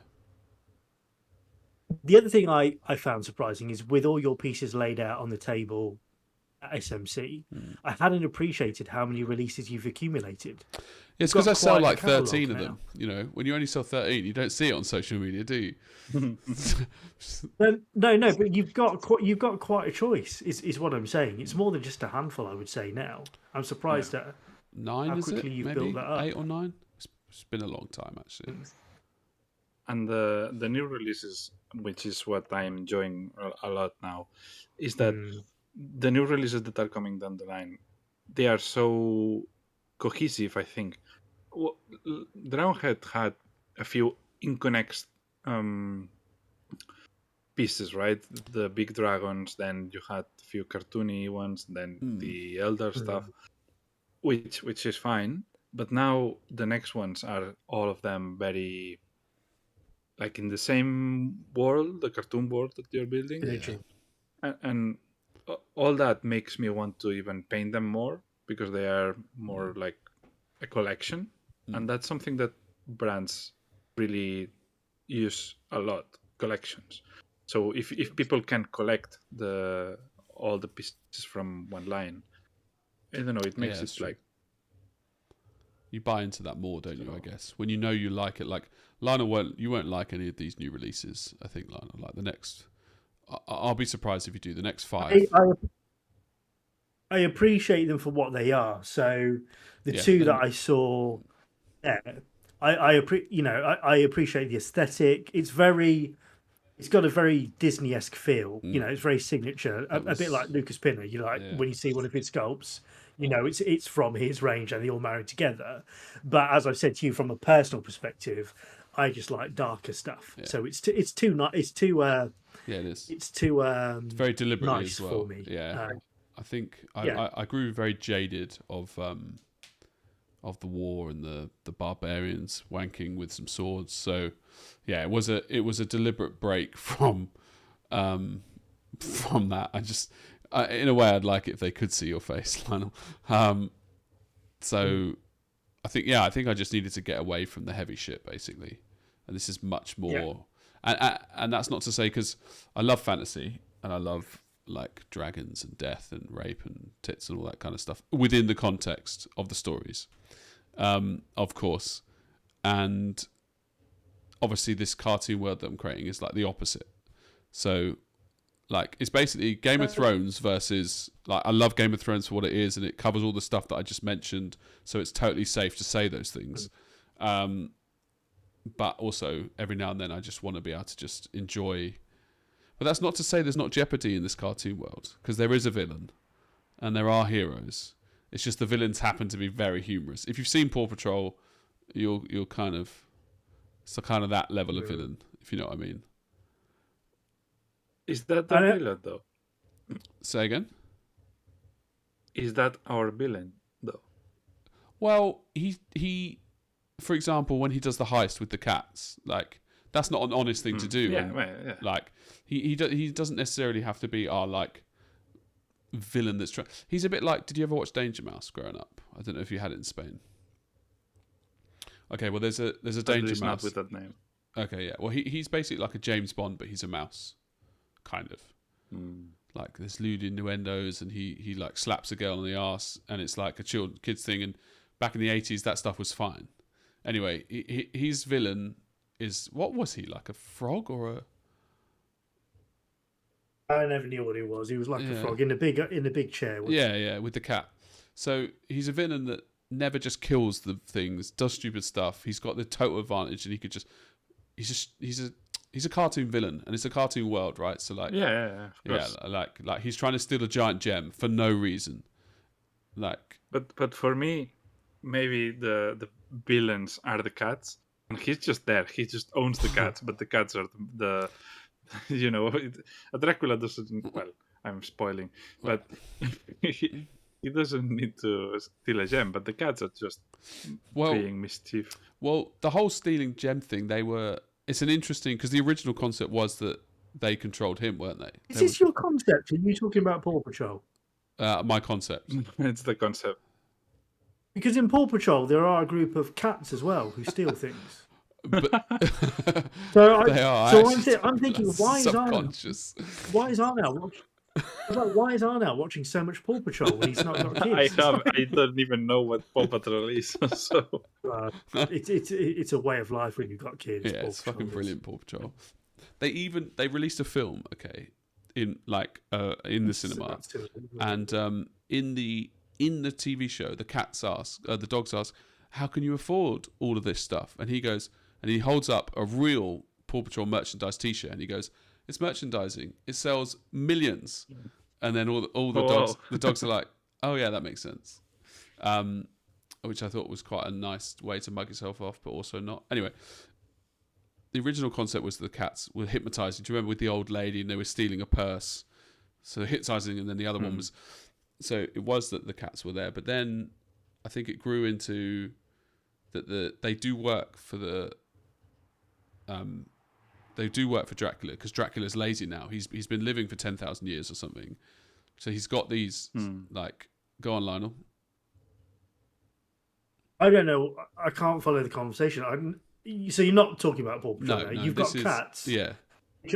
The other thing I found surprising is with all your pieces laid out on the table at SMC, I hadn't appreciated how many releases you've accumulated. It's because I sell like 13 of them. You know, when you only sell 13, you don't see it on social media, do you? No, but you've got quite a choice. Is what I'm saying. It's more than just a handful, I would say. Now I'm surprised at 9. how Is quickly it? you've Maybe built that up. 8 or 9. It's been a long time actually. And the new releases, which is what I'm enjoying a lot now, is that the new releases that are coming down the line, they are so cohesive, I think. Well, Drownhead had a few inconnex pieces, right? The big dragons, then you had a few cartoony ones, then the elder stuff, which is fine. But now the next ones are all of them very like in the same world, the cartoon world that you're building. And all that makes me want to even paint them more because they are more like a collection. And that's something that brands really use a lot, collections. So if people can collect all the pieces from one line, I don't know, it makes it like you buy into that more, don't you? I guess when you know you like it. Like Lionel won't like any of these new releases. I think Lionel, like the next. I'll be surprised if you do the next 5. I appreciate them for what they are. So the two that I saw, I appreciate the aesthetic. It's got a very Disney-esque feel. You know, it's very signature, a bit like Lucas Pinner. You like when you see one of his sculpts, you know, it's from his range and they all married together. But as I've said to you, from a personal perspective, I just like darker stuff. Yeah. So it's too it is. It's too it's very deliberately nice as well. For me. Yeah. I think I grew very jaded of the war and the barbarians wanking with some swords. So yeah, it was a deliberate break from that. In a way, I'd like it if they could see your face, Lionel. So I think I just needed to get away from the heavy shit basically, and this is much more. And that's not to say, because I love fantasy and I love like dragons and death and rape and tits and all that kind of stuff within the context of the stories, of course. And obviously this cartoon world that I'm creating is like the opposite. So like it's basically Game of Thrones versus, like, I love Game of Thrones for what it is, and it covers all the stuff that I just mentioned, so it's totally safe to say those things. But also every now and then I just want to be able to just enjoy. But that's not to say there's not jeopardy in this cartoon world, because there is a villain and there are heroes. It's just the villains happen to be very humorous. If you've seen Paw Patrol, you'll kind of, it's kind of that level of villain, if you know what I mean. Is that the villain though? Say again? Is that our villain though? Well, he for example, when he does the heist with the cats, like, that's not an honest thing to do. Yeah. Like he doesn't necessarily have to be our like villain that's trying. He's a bit like, did you ever watch Danger Mouse growing up? I don't know if you had it in Spain. Okay, well there's a Danger Mouse not with that name. Okay, yeah. Well he's basically like a James Bond, but he's a mouse, kind of. Like there's lewd innuendos, and he like slaps a girl on the arse, and it's like a kids thing. And back in the 80s, that stuff was fine. Anyway, his villain is, what was he, like a frog or a? I never knew what he was. He was like a frog in a big chair. Yeah, with the cat. So he's a villain that never just kills the things, does stupid stuff. He's got the total advantage, and he could just. He's a cartoon villain, and it's a cartoon world, right? So like, yeah, like he's trying to steal a giant gem for no reason, like. But for me, maybe the villains are the cats, and he's just there. He just owns the cats, but the cats are the Dracula doesn't. Well, I'm spoiling, but he doesn't need to steal a gem, but the cats are just being mischief. Well, the whole stealing gem thing, it's an interesting, because the original concept was that they controlled him, weren't they? Is this your concept? Are you talking about Paw Patrol? My concept. It's the concept. Because in Paw Patrol, there are a group of cats as well who steal things. But I'm thinking, why is Arnold watching so much Paw Patrol when he's not got kids? I don't even know what Paw Patrol is. So it's a way of life when you've got kids. Yeah, it's fucking brilliant, Paw Patrol. They released a film, in the cinema, and in the TV show, the dogs ask, how can you afford all of this stuff? And he goes, and he holds up a real Paw Patrol merchandise T-shirt, and he goes, it's merchandising. It sells millions. And then all the dogs are like, oh yeah, that makes sense. Which I thought was quite a nice way to mug yourself off, but also not. Anyway, the original concept was the cats were hypnotizing. Do you remember with the old lady, and they were stealing a purse? So hypnotizing, and then the other one was. So it was that the cats were there, but then I think it grew into that they do work for Dracula, because Dracula's lazy now. He's been living for 10,000 years or something. So he's got these like, go on, Lionel. I don't know. I can't follow the conversation. So you're not talking about Paw Patrol? No, You've got cats. Yeah.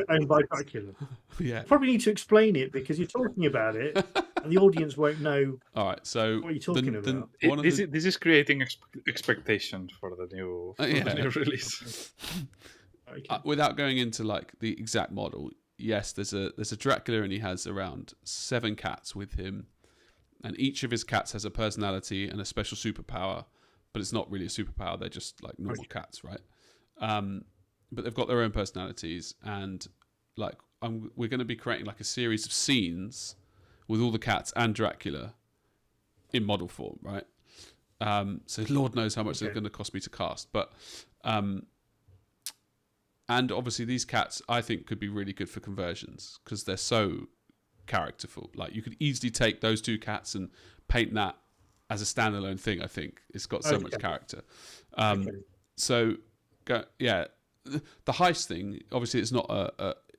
Owned by Dracula. Yeah. You probably need to explain it, because you're talking about it, and the audience won't know. All right. So what are you talking about? This is creating expectation for the new release. Okay. Without going into like the exact model, yes, there's a Dracula, and he has around 7 cats with him, and each of his cats has a personality and a special superpower, but it's not really a superpower. They're just like normal cats, right? But they've got their own personalities, and like we're going to be creating like a series of scenes with all the cats and Dracula in model form, right? So Lord knows how much they're going to cost me to cast, but and obviously these cats I think could be really good for conversions, because they're so characterful. Like you could easily take those 2 cats and paint that as a standalone thing. I think it's got so much Okay. character. Okay. So, yeah, the heist thing. Obviously, it's not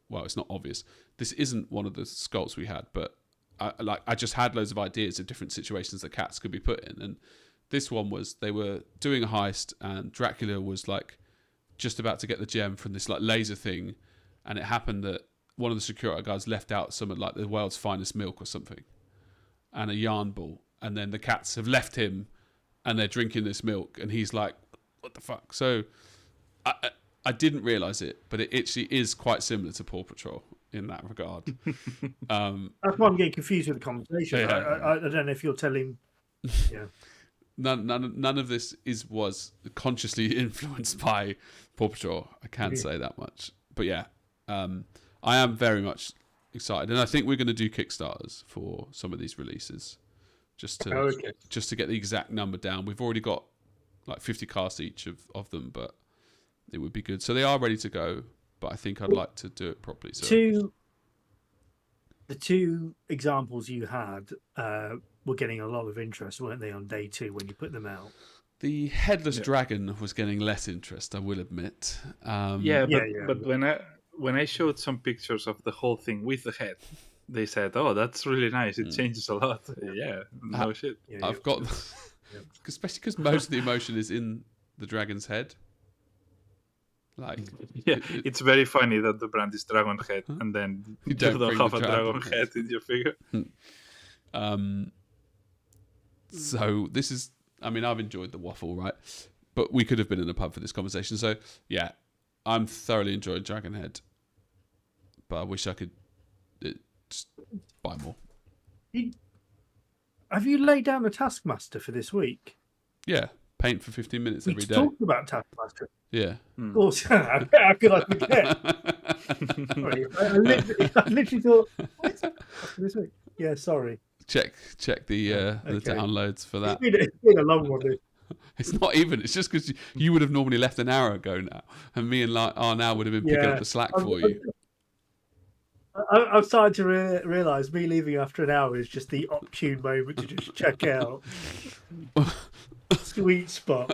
it's not obvious. This isn't one of the sculpts we had, but I just had loads of ideas of different situations that cats could be put in, and this one was they were doing a heist, and Dracula was like just about to get the gem from this like laser thing, and it happened that one of the security guards left out some of like the world's finest milk or something, and a yarn ball, and then the cats have left him, and they're drinking this milk, and he's like, "What the fuck?" So I didn't realize it, but it actually is quite similar to Paw Patrol in that regard. That's why I'm getting confused with the conversation. Yeah. I don't know if you're telling. Yeah. None of this was consciously influenced by Paw Patrol. I can't say that much. But yeah, I am very much excited, and I think we're going to do Kickstarters for some of these releases, just to get the exact number down. We've already got like 50 casts each of them, but it would be good. So they are ready to go, but I think I'd like to do it properly. So the two examples you had were getting a lot of interest, weren't they, on day 2 when you put them out? the headless dragon was getting less interest, I will admit. But when I showed some pictures of the whole thing with the head, they said, "Oh, that's really nice. It changes a lot." Yeah, no shit. Yeah, I've got, especially because most of the emotion is in the dragon's head. Like, It's very funny that the brand is Dragon Head, and then you don't bring have the a dragon dragon head in your figure. So this is, I mean, I've enjoyed the waffle, right? But we could have been in a pub for this conversation. So yeah, I'm thoroughly enjoying Dragon Head, but I wish I could just buy more. Have you laid down the Taskmaster for this week? Yeah, paint for 15 minutes We every day. talked about Taskmaster. Yeah. Of course. How could I forget? Sorry, I literally thought, what's that for this week? Yeah, sorry. Check the downloads for that. It's been a long one. It's not even. It's just because you would have normally left an hour ago now, and me and now would have been picking up the slack for you. I'm starting to realise me leaving after an hour is just the opportune moment to just check out. Sweet spot.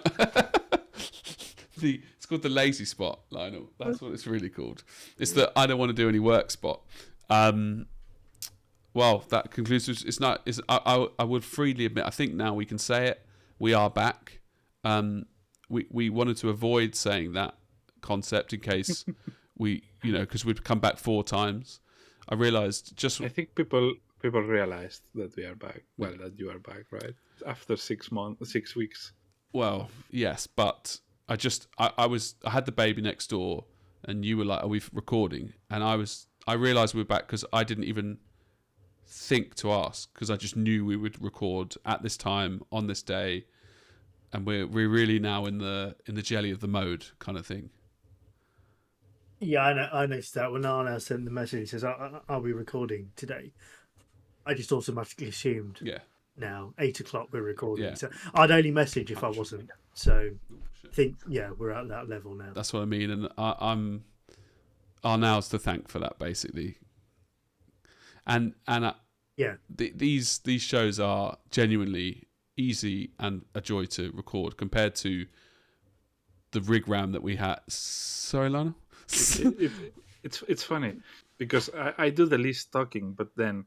It's called the lazy spot, Lionel. That's what it's really called. It's the I don't want to do any work spot. Well, that concludes. It's not. I would freely admit. I think now we can say it. We are back. We wanted to avoid saying that concept in case because we'd come back 4 times. I realised I think people realized that we are back. Well, that you are back, right? After 6 weeks. Well, yes, but I had the baby next door, and you were like, "Are we recording?" And I realised we were back because I didn't even think to ask, because I just knew we would record at this time on this day, and we're really now in the jelly of the mode kind of thing. Yeah, I noticed that when Arna sent the message, he says, "Are we recording today?" I just automatically assumed. Yeah. Now 8 o'clock we're recording. Yeah. So I'd only message if I wasn't. So I think we're at that level now. That's what I mean, and I'm Arnaud's to thank for that basically. And these shows are genuinely easy and a joy to record compared to the rig ram that we had. Sorry, Lana. It's funny because I do the least talking, but then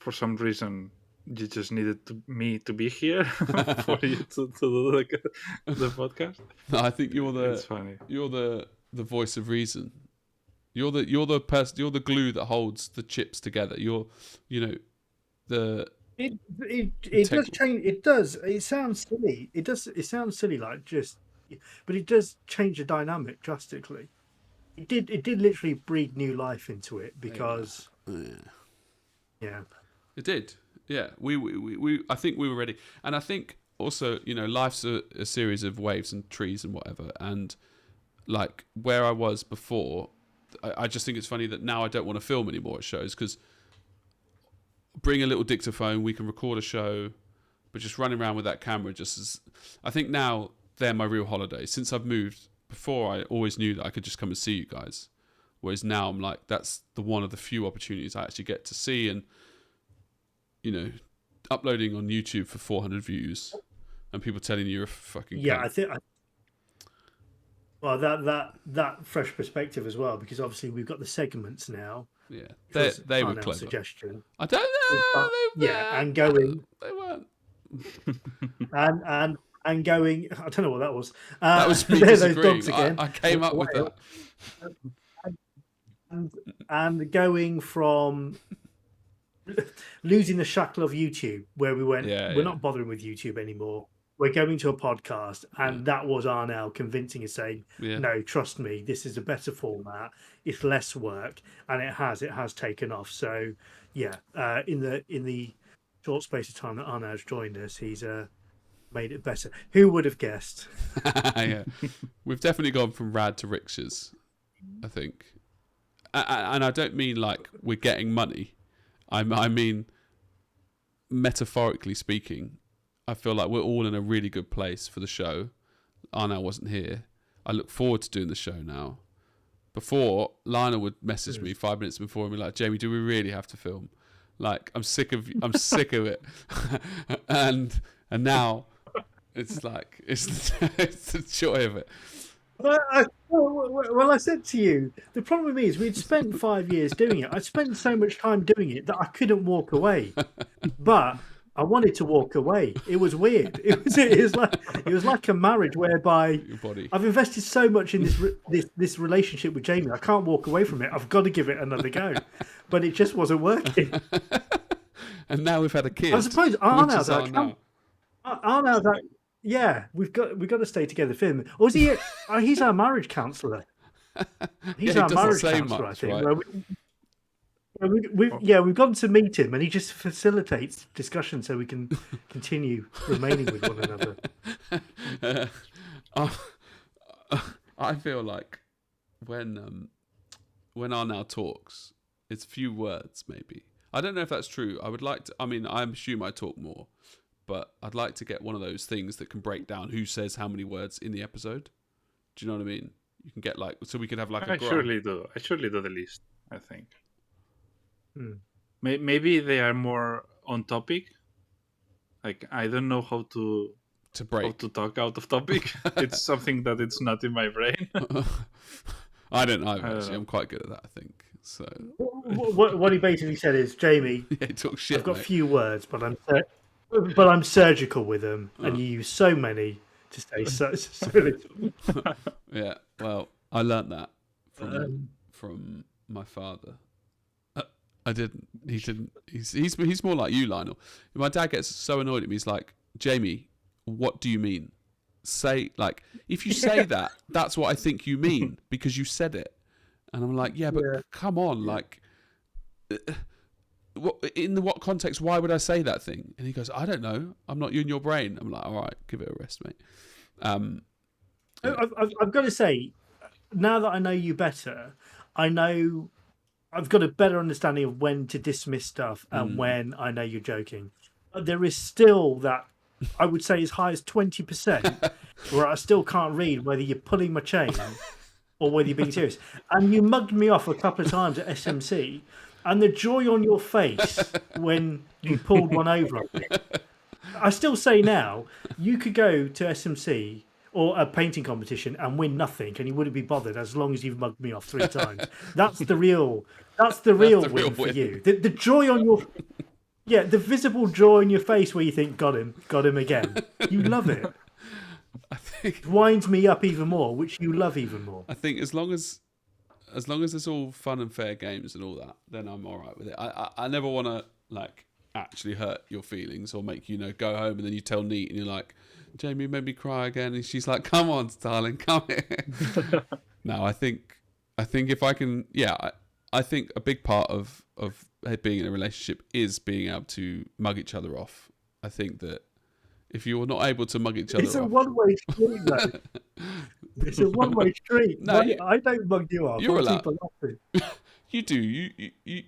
for some reason you just needed me to be here for you to do the podcast. No, I think It's funny. You're the voice of reason. You're the person. You're the glue that holds the chips together. It does change. It does. It sounds silly. It does. It sounds silly, but it does change the dynamic drastically. It did literally breathe new life into it because. Yeah. It did. Yeah. We I think we were ready, and I think also life's a series of waves and trees and whatever, and like where I was before. I just think it's funny that now I don't want to film anymore at shows because bring a little dictaphone, we can record a show, but just running around with that camera I think now they're my real holidays. Since I've moved, before I always knew that I could just come and see you guys, whereas now I'm like, that's one of the few opportunities I actually get to see and, uploading on YouTube for 400 views and people telling you you're a fucking Yeah, cunt. I think. Well, that fresh perspective as well, because obviously we've got the segments now. Yeah, Which was they were Arnell's clever. suggestion. I don't know. And going They weren't. and going. I don't know what that was. That was me those disagreeing. dogs again. I came up with that. And going from losing the shackle of YouTube, where we went, we're not bothering with YouTube anymore. We're going to a podcast, and that was Arnell convincing us, saying, "No, trust me, this is a better format. It's less work, and it has taken off." So, yeah, in the short space of time that Arnell's joined us, he's made it better. Who would have guessed? Yeah, we've definitely gone from rad to riches, I think, and I don't mean like we're getting money. I mean, metaphorically speaking. I feel like we're all in a really good place for the show. Arnell wasn't here. I look forward to doing the show now. Before, Lionel would message me 5 minutes before and be like, "Jamie, do we really have to film? Like, I'm sick of it." and now it's like it's the joy of it. Well, I said to you, the problem with me is we'd spent 5 years doing it. I spent so much time doing it that I couldn't walk away. But I wanted to walk away. It was weird. It was like a marriage whereby I've invested so much in this relationship with Jamie. I can't walk away from it. I've got to give it another go. But it just wasn't working. And now we've had a kid. I suppose Arnell's like, yeah, we've got to stay together for him. Or is he? He's our marriage counsellor. He's our marriage counsellor, I think. Right? We've gone to meet him, and he just facilitates discussion so we can continue remaining with one another. I feel like when Arnell talks, it's few words. Maybe I don't know if that's true. I would like to. I mean, I assume I talk more, but I'd like to get one of those things that can break down who says how many words in the episode. Do you know what I mean? You can get like so we could have like I surely do the list. I think. Maybe they are more on topic. Like I don't know how to talk out of topic. It's something that it's not in my brain. I don't know. Actually, I'm quite good at that. I think so. What he basically said is, Jamie, talk shit. I've got few words, but I'm surgical with them, and you use so many to say so little. Yeah. Well, I learnt that from my father. I didn't. He didn't. He's more like you, Lionel. My dad gets so annoyed at me. He's like, "Jamie, what do you mean? Say like if you say that, that's what I think you mean because you said it." And I'm like, "Yeah, but come on, like, what context? Why would I say that thing?" And he goes, "I don't know. I'm not you in your brain." I'm like, "All right, give it a rest, mate." I've got to say, now that I know you better, I've got a better understanding of when to dismiss stuff and when I know you're joking. But there is still that, I would say, as high as 20%, where I still can't read whether you're pulling my chain or whether you're being serious. And you mugged me off a couple of times at SMC, and the joy on your face when you pulled one over on me. I still say now, you could go to SMC or a painting competition and win nothing, and you wouldn't be bothered as long as you've mugged me off 3 times. That's the real win for you. The joy on your, the visible joy on your face where you think, got him again. You love it. I think it winds me up even more, which you love even more. I think as long as it's all fun and fair games and all that, then I'm all right with it. I never want to like actually hurt your feelings or make you go home and then you tell Neat and you're like, "Jamie made me cry again," and she's like, "Come on, darling, come here." No, I think if I can, I think a big part of being in a relationship is being able to mug each other off. I think that if you're not able to mug each other off, it's a one-way street, though. It's a one-way street. No, I don't mug you off. You're allowed. You do. You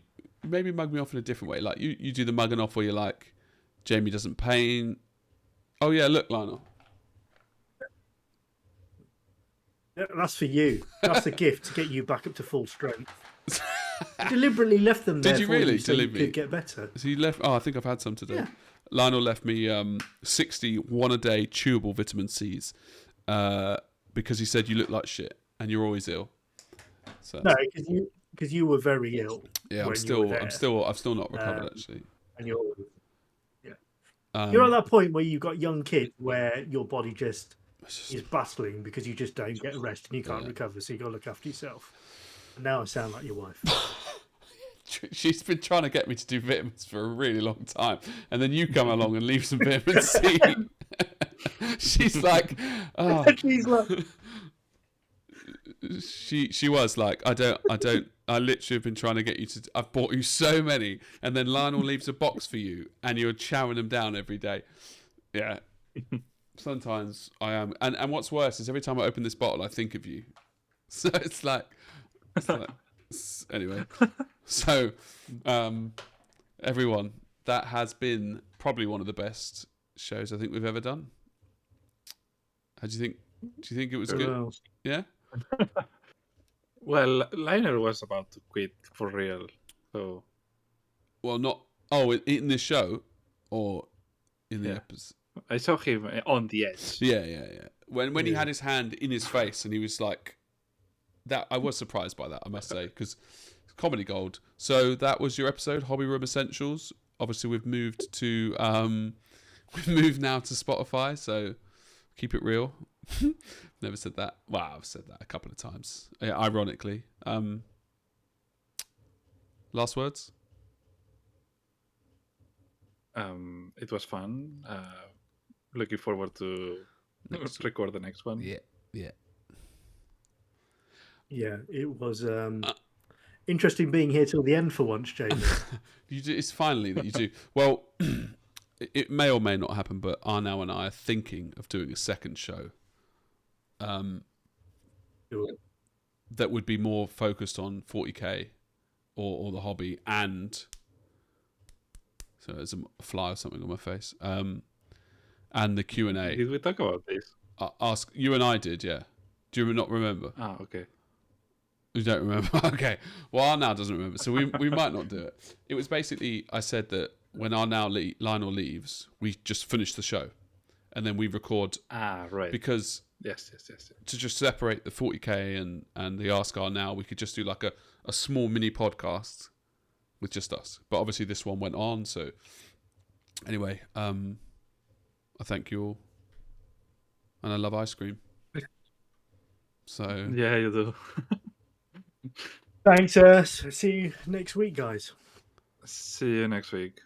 maybe mug me off in a different way. Like you do the mugging off where you're like, "Jamie doesn't paint." Oh yeah, look, Lionel. That's for you. That's a gift to get you back up to full strength. I deliberately left them there. Did you for really? so you Deliberately? could get better. So you left. Oh, I think I've had some today. Yeah. Lionel left me 60 one-a-day chewable vitamin C's because he said you look like shit and you're always ill. So No, because you were very ill. yeah, when I've you were there. still not recovered actually. And you're at that point where you've got young kids where your body just is battling because you just don't get rest and you can't recover, so you got to look after yourself. And now I sound like your wife. She's been trying to get me to do vitamins for a really long time, and then you come along and leave some vitamin C. She's like, oh. She's like, She was like, I literally have been trying to get you to. I've bought you so many, and then Lionel leaves a box for you, and you're chowing them down every day. Yeah, sometimes I am, and what's worse is every time I open this bottle, I think of you. So it's like anyway. So, everyone, that has been probably one of the best shows I think we've ever done. How do you think? Do you think it was good? Yeah. Well, Lionel was about to quit for real, so. Well, not. Oh, in this show, or in the episode. I saw him on the edge. Yeah. When he had his hand in his face and he was like, that. I was surprised by that, I must say, because comedy gold. So that was your episode, Hobby Room Essentials. Obviously, we've moved now to Spotify, so keep it real. Never said that. Well, I've said that a couple of times, ironically. Last words? It was fun. Looking forward to record the next one. Yeah. Yeah, it was interesting being here till the end for once, Jamie. It's finally that you do. Well, it may or may not happen, but Arnau and I are thinking of doing a second show. That would be more focused on 40k or the hobby, and so there's a fly or something on my face. And the Q&A. Did we talk about this? Ask you and I did, yeah. Do you not remember? Ah, okay. You don't remember? Okay. Well, Arnau doesn't remember, so we might not do it. It was basically, I said that when Lionel leaves, we just finish the show, and then we record. Ah, right. Because yes. to just separate the 40k and the Ask Arnau, we could just do like a small mini podcast with just us. But obviously this one went on, so anyway, I thank you all, and I love ice cream. So yeah, you do. Thanks. See you next week, guys. See you next week.